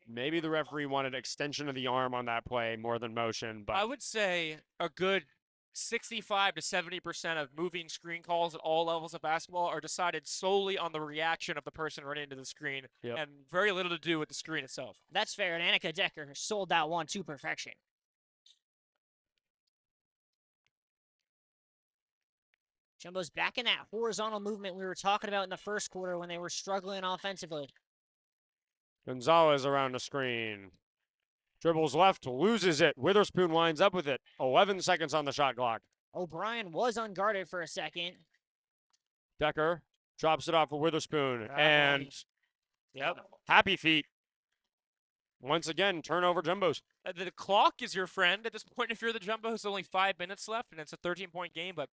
Maybe the referee wanted extension of the arm on that play more than motion, but I would say a good 65 to 70% of moving screen calls at all levels of basketball are decided solely on the reaction of the person running into the screen and very little to do with the screen itself. That's fair, and Annika Decker sold that one to perfection. Jumbo's back in that horizontal movement we were talking about in the first quarter when they were struggling offensively. Gonzalez around the screen. Dribbles left, loses it. Witherspoon lines up with it. 11 seconds on the shot clock. O'Brien was unguarded for a second. Decker drops it off for Witherspoon. And happy feet. Once again, turnover Jumbos. The clock is your friend at this point if you're the Jumbos. Only 5 minutes left, and it's a 13-point game, but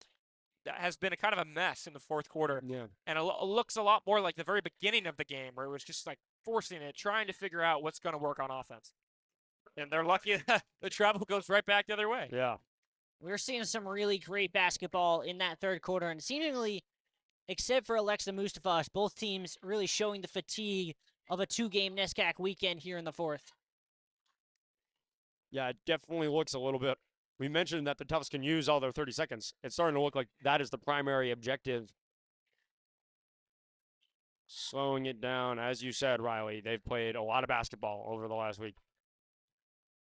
that has been a kind of a mess in the fourth quarter. Yeah. And it looks a lot more like the very beginning of the game where it was just like forcing it, trying to figure out what's going to work on offense. And they're lucky that the travel goes right back the other way. Yeah. We're seeing some really great basketball in that third quarter, and seemingly, except for Alexa Mustafaj, both teams really showing the fatigue of a 2-game NESCAC weekend here in the fourth. Yeah, it definitely looks a little bit. We mentioned that the Tufts can use all their 30 seconds. It's starting to look like that is the primary objective. Slowing it down, as you said, Riley. They've played a lot of basketball over the last week.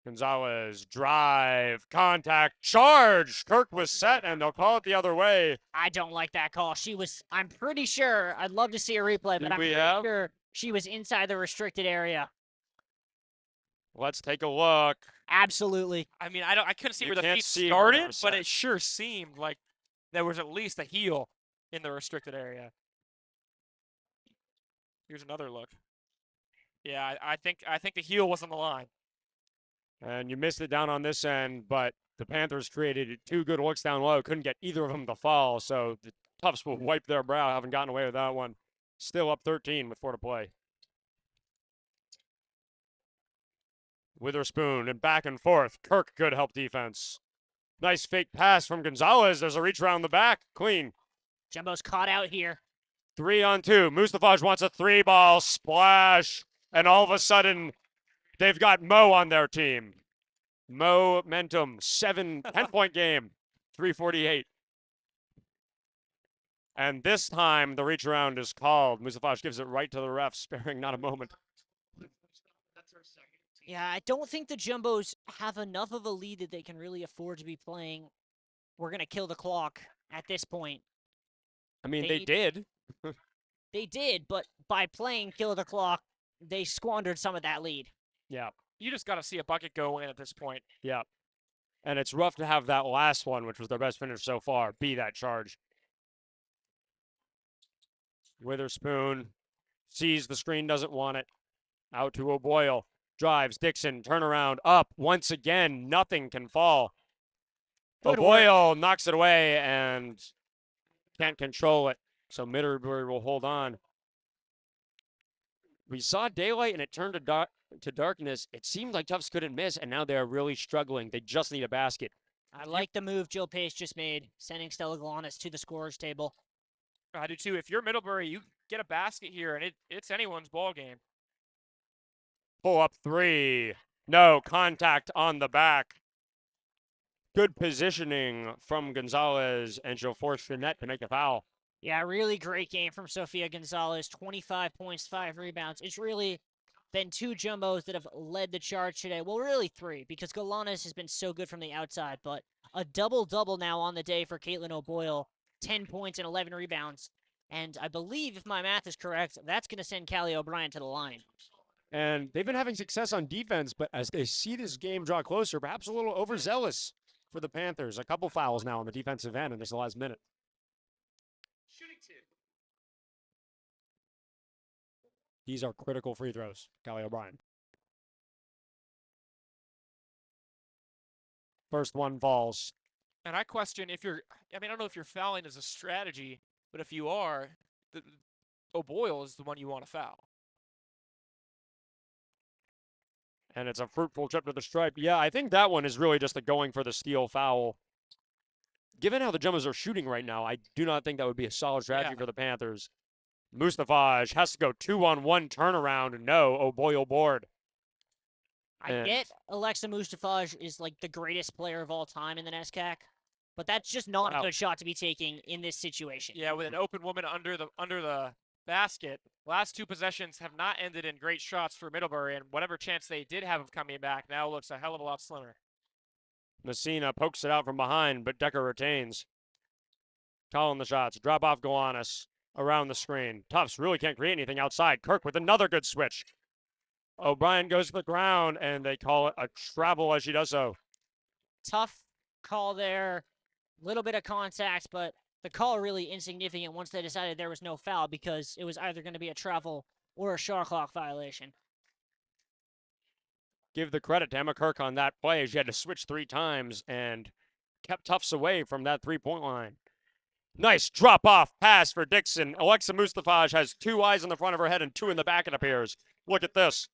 Gonzalez, drive, contact, charge. Kirk was set, and they'll call it the other way. I don't like that call. I'm pretty sure, I'd love to see a replay, but I'm pretty sure she was inside the restricted area. Let's take a look. Absolutely. I mean, I couldn't see You where the can't feet see started, where but it sure seemed like there was at least a heel in the restricted area. Here's another look. Yeah, I think the heel was on the line. And you missed it down on this end, but the Panthers created 2 good looks down low. Couldn't get either of them to fall, so the Tufts will wipe their brow. Haven't gotten away with that one. Still up 13 with 4 to play. Witherspoon and back and forth. Kirk, good help defense. Nice fake pass from Gonzalez. There's a reach around the back. Clean. Jumbo's caught out here. 3-on-2. Mustafaj wants a 3-ball splash. And all of a sudden, they've got Mo on their team. Momentum, 10-point game, 3:48. And this time, the reach around is called. Mustafaj gives it right to the ref, sparing not a moment. Yeah, I don't think the Jumbos have enough of a lead that they can really afford to be playing. We're going to kill the clock at this point. I mean, they did. They did, but by playing kill the clock, they squandered some of that lead. Yeah. You just got to see a bucket go in at this point. Yeah. And it's rough to have that last one, which was their best finish so far, be that charge. Witherspoon sees the screen, doesn't want it. Out to O'Boyle. Drives, Dixon, turnaround, up. Once again, nothing can fall. Good O'Boyle knocks it away and can't control it. So Middlebury will hold on. We saw daylight and it turned to darkness. It seemed like Tufts couldn't miss, and now they're really struggling. They just need a basket. I like the move Joe Pace just made, sending Stella Galanis to the scorer's table. I do too. If you're Middlebury, you get a basket here, and it's anyone's ball game. Pull up 3. No, contact on the back. Good positioning from Gonzalez, and she'll force the net to make the foul. Yeah, really great game from Sofia Gonzalez. 25 points, 5 rebounds. It's really been 2 Jumbos that have led the charge today. Well, really 3, because Galanis has been so good from the outside, but a double-double now on the day for Caitlin O'Boyle. 10 points and 11 rebounds. And I believe, if my math is correct, that's going to send Callie O'Brien to the line. And they've been having success on defense, but as they see this game draw closer, perhaps a little overzealous for the Panthers. A couple fouls now on the defensive end in this last minute. These are critical free throws, Callie O'Brien. First one falls. And I question if you're, I don't know if you're fouling as a strategy, but if you are, O'Boyle is the one you want to foul. And it's a fruitful trip to the stripe. Yeah, I think that one is really just a going for the steal foul. Given how the Jumbos are shooting right now, I do not think that would be a solid strategy for the Panthers. Mustafaj has to go 2-on-1 turnaround. No, O'Boyle board. I get Alexa Mustafaj is like the greatest player of all time in the NESCAC, but that's just not a good shot to be taking in this situation. Yeah, with an open woman under the basket. Last 2 possessions have not ended in great shots for Middlebury, and whatever chance they did have of coming back now looks a hell of a lot slimmer. Messina pokes it out from behind, but Decker retains. Calling the shots. Drop off Gowanus around the screen. Tufts really can't create anything outside. Kirk with another good switch. O'Brien goes to the ground, and they call it a travel as she does so. Tough call there. Little bit of contact, but the call really insignificant once they decided there was no foul because it was either going to be a travel or a shot clock violation. Give the credit to Emma Kirk on that play. She had to switch 3 times and kept Tufts away from that 3-point line. Nice drop-off pass for Dixon. Alexa Mustafaj has 2 eyes in the front of her head and 2 in the back, it appears. Look at this.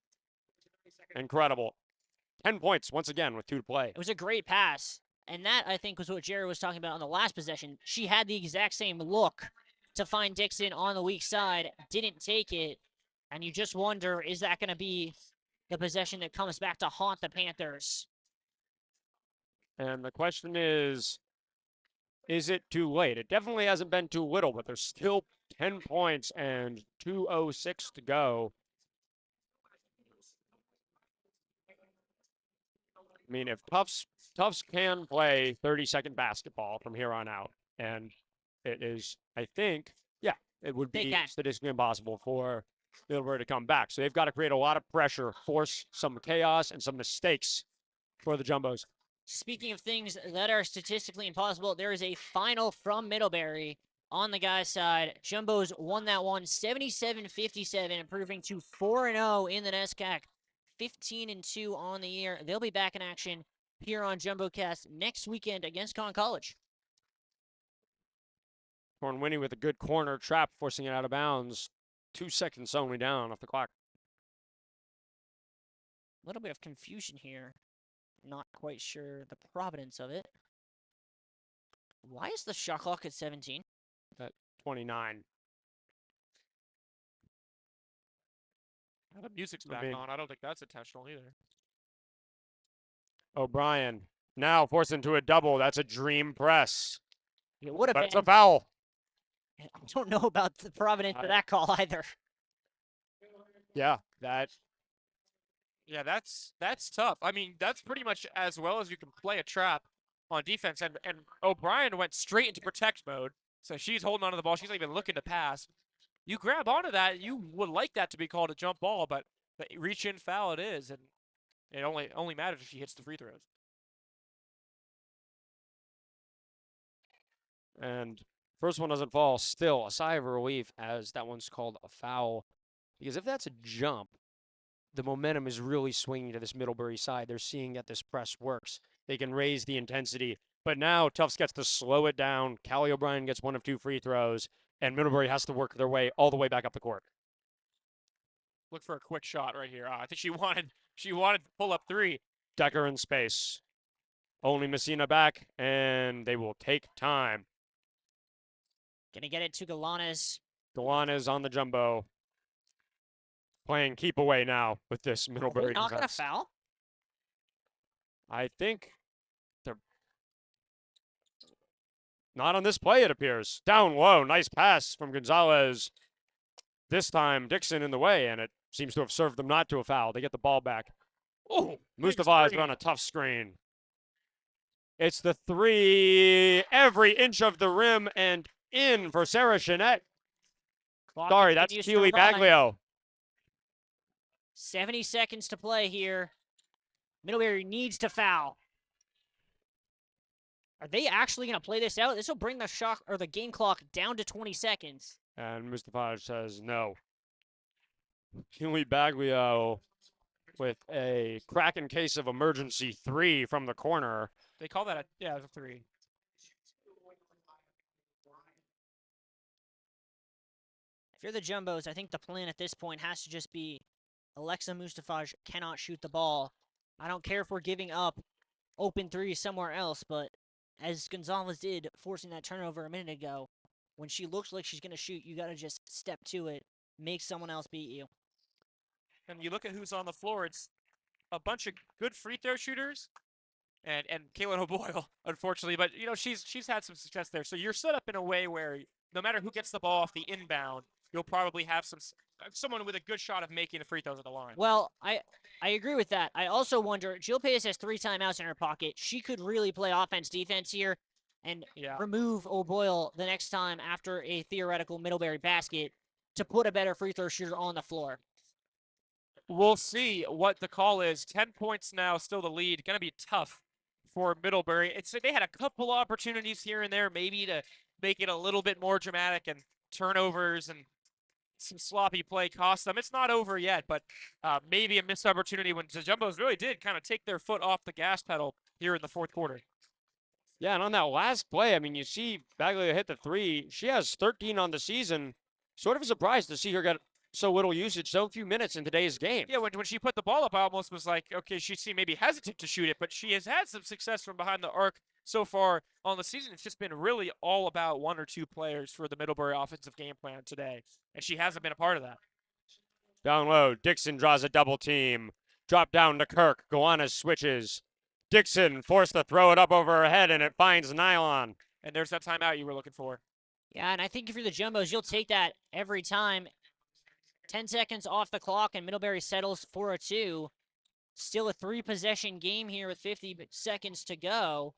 Incredible. 10 points once again with 2 to play. It was a great pass. And that, I think, was what Jerry was talking about on the last possession. She had the exact same look to find Dixon on the weak side, didn't take it, and you just wonder, is that going to be the possession that comes back to haunt the Panthers? And the question is it too late? It definitely hasn't been too little, but there's still 10 points and 2:06 to go. I mean, if Tufts can play 30-second basketball from here on out, and it is, I think, it would be statistically impossible for Middlebury to come back. So they've got to create a lot of pressure, force some chaos and some mistakes for the Jumbos. Speaking of things that are statistically impossible, there is a final from Middlebury. on the guy's side. Jumbo's won that one 77-57, improving to 4-0 in the NESCAC. 15-2 on the year. They'll be back in action here on JumboCast next weekend against Con College. Winnie with a good corner trap, forcing it out of bounds. 2 seconds only down off the clock. A little bit of confusion here. Not quite sure the providence of it. Why is the shot clock at 17? At 29. Now the music's I back mean- on. I don't think that's intentional either. O'Brien now forced into a double. That's a dream press. It would have But been. it's a foul. I don't know about the providence of that call either. Yeah, that. Yeah, that's tough. I mean, that's pretty much as well as you can play a trap on defense. And O'Brien went straight into protect mode. So she's holding onto the ball. She's not even looking to pass. You grab onto that, you would like that to be called a jump ball, but the reach-in foul it is, and it only matters if she hits the free throws. And first one doesn't fall. Still a sigh of relief as that one's called a foul. Because if that's a jump, the momentum is really swinging to this Middlebury side. They're seeing that this press works. They can raise the intensity. But now Tufts gets to slow it down. Callie O'Brien gets 1 of 2 free throws, and Middlebury has to work their way all the way back up the court. Look for a quick shot right here. I think she wanted to pull up 3. Decker in space. Only Messina back, and they will take time. Gonna get it to Galanes. Dewan is on the jumbo. Playing keep away now with this Middlebury Not gonna defense. foul? I think they're not on this play, it appears. Down low, nice pass from Gonzalez. This time Dixon in the way, and it seems to have served them not to a foul. They get the ball back. Oh, Mustafaj on a tough screen. It's the 3, every inch of the rim, and in for Sarah Chenette. Clock Sorry, that's continues to Keely run. Baglio. 70 seconds to play here. Middlebury needs to foul. Are they actually going to play this out? This will bring the shot or the game clock down to 20 seconds. And Mustafaj says no. Keely Baglio with a crack in case of emergency 3 from the corner. They call that a 3. If you're the Jumbos, I think the plan at this point has to just be Alexa Mustafaj cannot shoot the ball. I don't care if we're giving up open 3 somewhere else, but as Gonzalez did, forcing that turnover a minute ago, when she looks like she's going to shoot, you got to just step to it, make someone else beat you. And you look at who's on the floor, it's a bunch of good free throw shooters and Kaylin O'Boyle, unfortunately, but you know, she's had some success there. So you're set up in a way where no matter who gets the ball off the inbound, you'll probably have someone with a good shot of making the free throws at the line. Well, I agree with that. I also wonder, Jill Pace has 3 timeouts in her pocket. She could really play offense-defense here and remove O'Boyle the next time after a theoretical Middlebury basket to put a better free throw shooter on the floor. We'll see what the call is. 10 points now, still the lead. Going to be tough for Middlebury. They had a couple opportunities here and there maybe to make it a little bit more dramatic, and turnovers and some sloppy play cost them. It's not over yet, but maybe a missed opportunity when the Jumbos really did kind of take their foot off the gas pedal here in the fourth quarter. Yeah, and on that last play, I mean, you see Baglio hit the 3. She has 13 on the season. Sort of a surprise to see her get so little usage, so few minutes in today's game. Yeah, when she put the ball up, I almost was like, okay, she seemed maybe hesitant to shoot it, but she has had some success from behind the arc so far on the season. It's just been really all about 1 or 2 players for the Middlebury offensive game plan today, and she hasn't been a part of that. Down low, Dixon draws a double team. Drop down to Kirk. Gowanus switches. Dixon forced to throw it up over her head, and it finds Nylon. And there's that timeout you were looking for. Yeah, and I think if you're the Jumbos, you'll take that every time. 10 seconds off the clock, and Middlebury settles for a 2. Still a 3-possession game here with 50 seconds to go.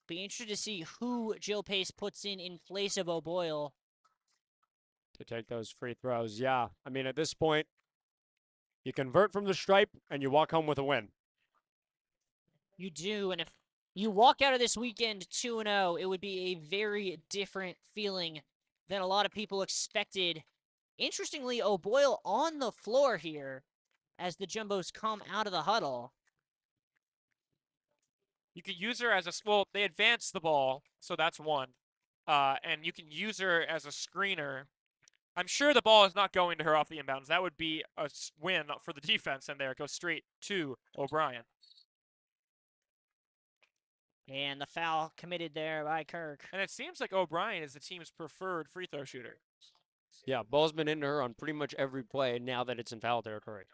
Be interested to see who Jill Pace puts in place of O'Boyle. To take those free throws, yeah. I mean, at this point, you convert from the stripe, and you walk home with a win. You do, and if you walk out of this weekend 2-0, it would be a very different feeling than a lot of people expected. Interestingly, O'Boyle on the floor here as the Jumbos come out of the huddle. You could use her as a, well, they advance the ball, so that's one. And you can use her as a screener. I'm sure the ball is not going to her off the inbounds. That would be a win for the defense, and there it goes straight to O'Brien. And the foul committed there by Kirk. And it seems like O'Brien is the team's preferred free throw shooter. Yeah, ball's been into her on pretty much every play now that it's in foul territory.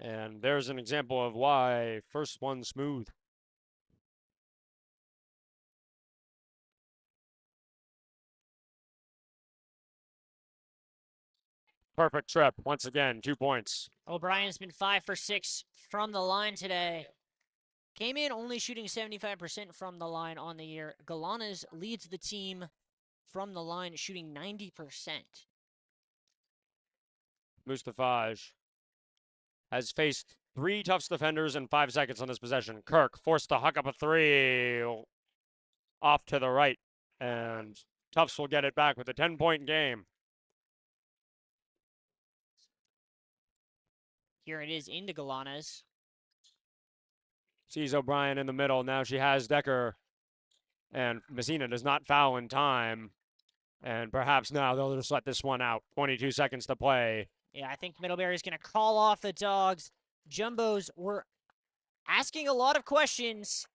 And there's an example of why first one smooth. Perfect trip. Once again, 2 points. O'Brien's been 5 for 6 from the line today. Came in only shooting 75% from the line on the year. Galanas leads the team from the line, shooting 90%. Mustafaj has faced 3 Tufts defenders in 5 seconds on this possession. Kirk forced to huck up a 3 off to the right, and Tufts will get it back with a 10-point game. Here it is into Galanas. Sees O'Brien in the middle. Now she has Decker, and Messina does not foul in time. And perhaps now they'll just let this one out. 22 seconds to play. Yeah, I think Middlebury is going to call off the Dogs. Jumbos were asking a lot of questions,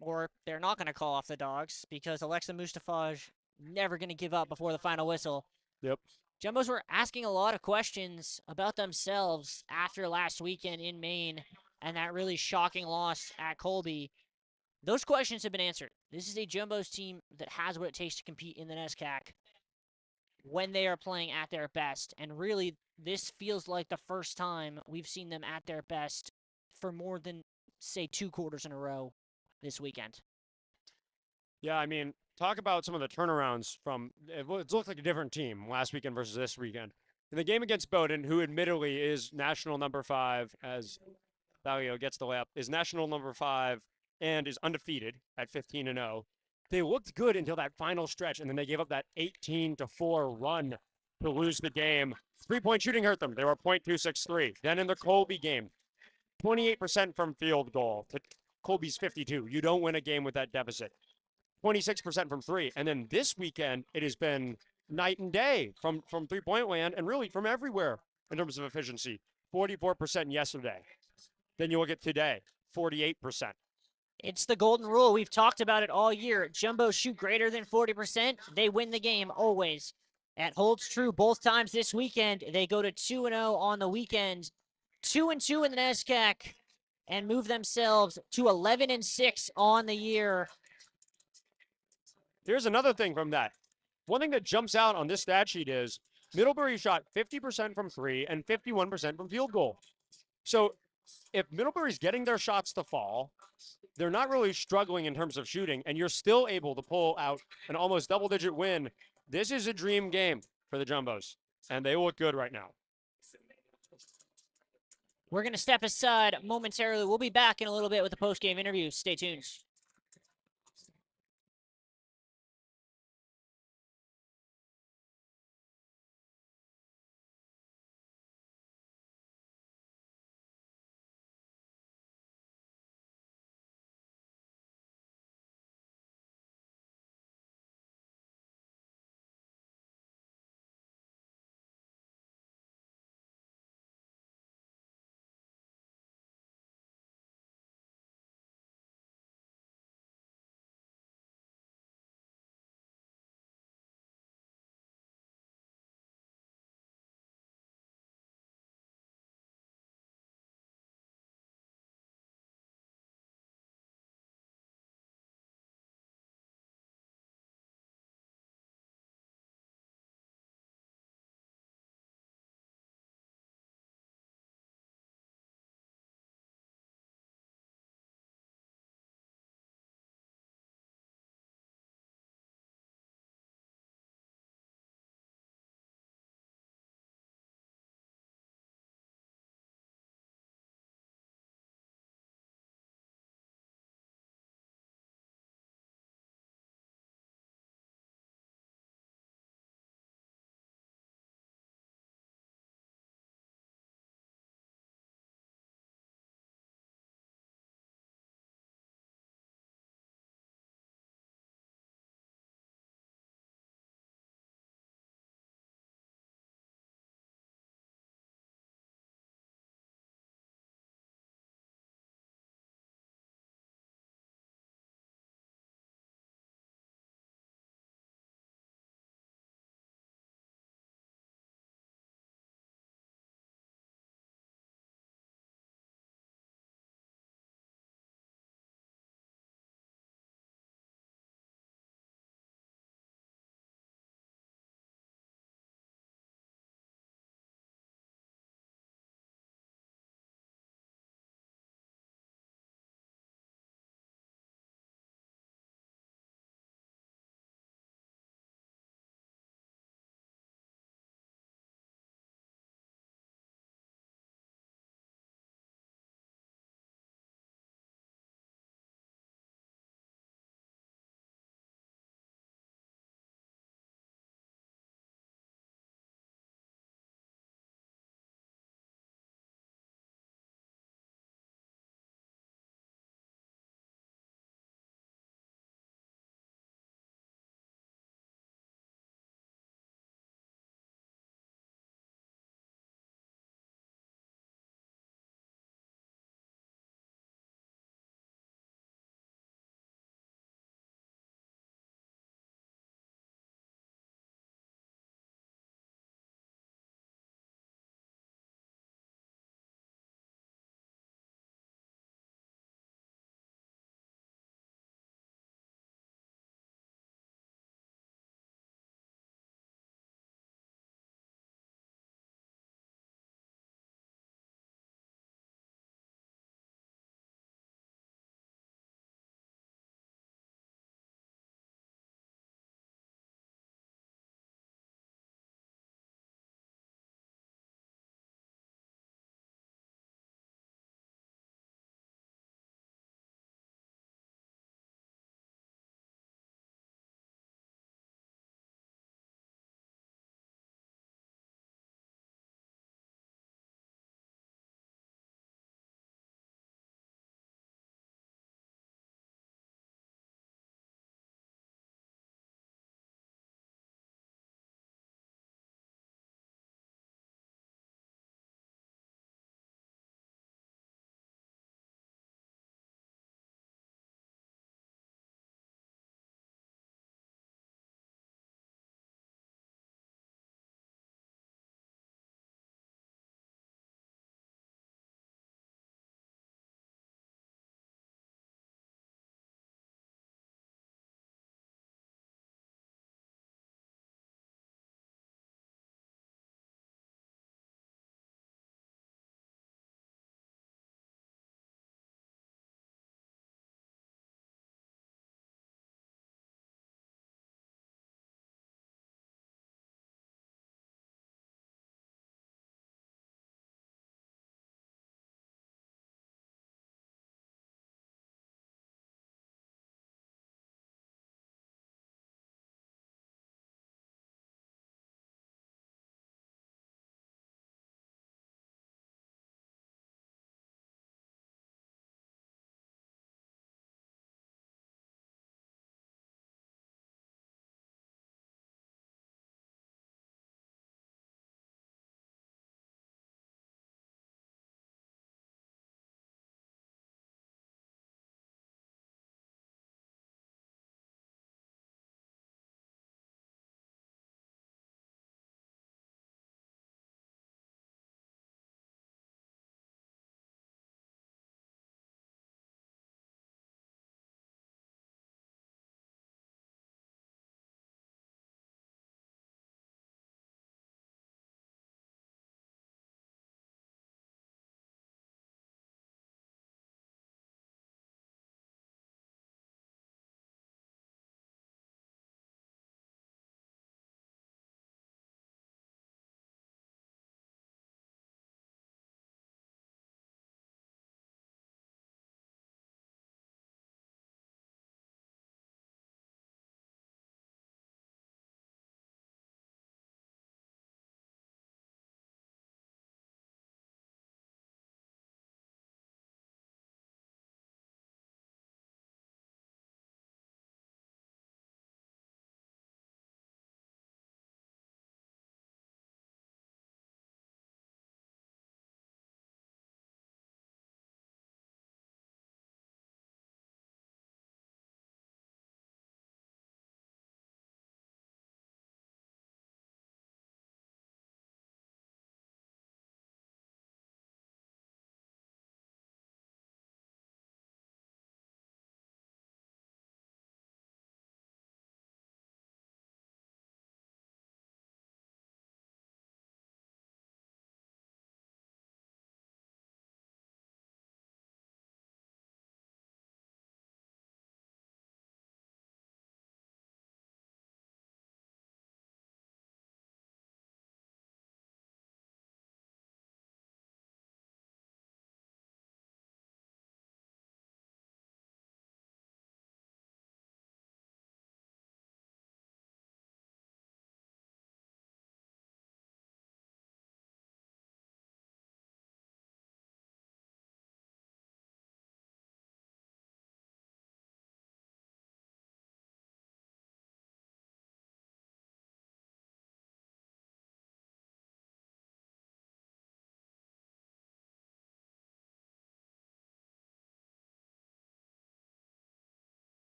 or they're not going to call off the Dogs because Alexa Mustafaj never going to give up before the final whistle. Yep. Jumbos were asking a lot of questions about themselves after last weekend in Maine and that really shocking loss at Colby. Those questions have been answered. This is a Jumbos team that has what it takes to compete in the NESCAC when they are playing at their best. And really, this feels like the first time we've seen them at their best for more than, say, 2 quarters in a row this weekend. Yeah, I mean, talk about some of the turnarounds from, it looked like a different team last weekend versus this weekend. In the game against Bowdoin, who admittedly is national number 5, as Valio gets the layup, is national number 5 and is undefeated at 15-0. They looked good until that final stretch, and then they gave up that 18-4 run to lose the game. 3-point shooting hurt them. They were .263. Then in the Colby game, 28% from field goal to Colby's 52. You don't win a game with that deficit. 26% from 3. And then this weekend, it has been night and day from 3-point land and really from everywhere in terms of efficiency. 44% yesterday. Then you look at today, 48%. It's the golden rule. We've talked about it all year. Jumbos shoot greater than 40%. They win the game always. That holds true both times this weekend. They go to 2-0 on the weekend, 2-2 in the NESCAC, and move themselves to 11-6 on the year. Here's another thing from that. One thing that jumps out on this stat sheet is Middlebury shot 50% from 3 and 51% from field goal. So if Middlebury's getting their shots to fall, they're not really struggling in terms of shooting, and you're still able to pull out an almost double-digit win. This is a dream game for the Jumbos, and they look good right now. We're going to step aside momentarily. We'll be back in a little bit with the post-game interview. Stay tuned.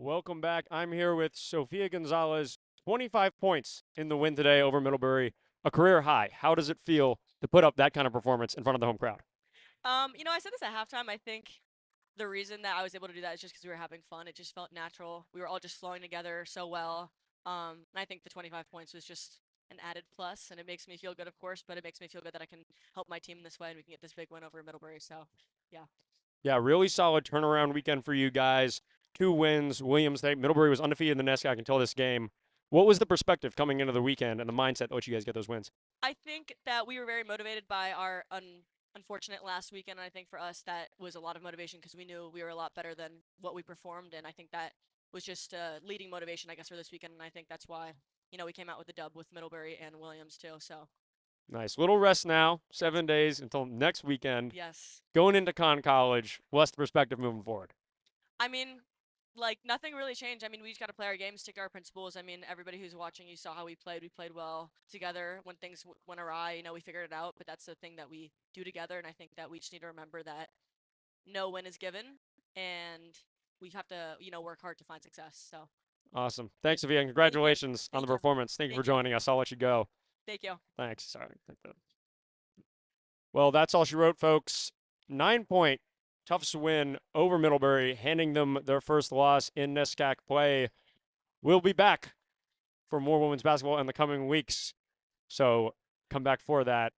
Welcome back. I'm here with Sofia Gonzalez. 25 points in the win today over Middlebury, a career high. How does it feel to put up that kind of performance in front of the home crowd? I said this at halftime. I think the reason that I was able to do that is just because we were having fun. It just felt natural. We were all just flowing together so well. And I think the 25 points was just an added plus, and it makes me feel good, of course, but it makes me feel good that I can help my team this way and we can get this big win over Middlebury. So, yeah. Yeah, really solid turnaround weekend for you guys. 2 wins. Williams, Middlebury was undefeated in the NESCAC until this game. What was the perspective coming into the weekend and the mindset that let you guys get those wins? I think that we were very motivated by our unfortunate last weekend. And I think for us, that was a lot of motivation because we knew we were a lot better than what we performed. And I think that was just leading motivation, I guess, for this weekend. And I think that's why, we came out with the dub with Middlebury and Williams, too. So, Nice. Little rest now, 7 days until next weekend. yes. Going into Con College, what's the perspective moving forward? I mean, nothing really changed. I mean, we just got to play our game, stick to our principles. I mean, everybody who's watching, you saw how we played. We played well together. When things went awry, we figured it out. But that's the thing that we do together. And I think that we just need to remember that no win is given. And we have to, work hard to find success. So. Awesome. Thanks, Sophia, and congratulations on the Thank you. performance. Thank you for joining us. I'll let you go. Thank you. Thanks. Sorry. Well, that's all she wrote, folks. 9-point Tufts win over Middlebury, handing them their first loss in NESCAC play. We'll be back for more women's basketball in the coming weeks. So come back for that.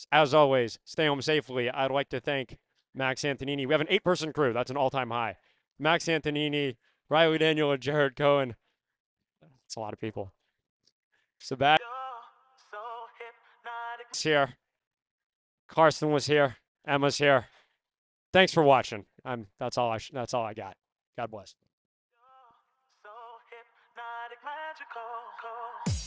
As always, stay home safely. I'd like to thank Max Antonini. We have an 8-person crew. That's an all-time high. Max Antonini, Riley Daniel, and Jared Cohen. That's a lot of people. Sebastian here. Carson was here. Emma's here. Thanks for watching. That's all I got. God bless. So hypnotic, magical.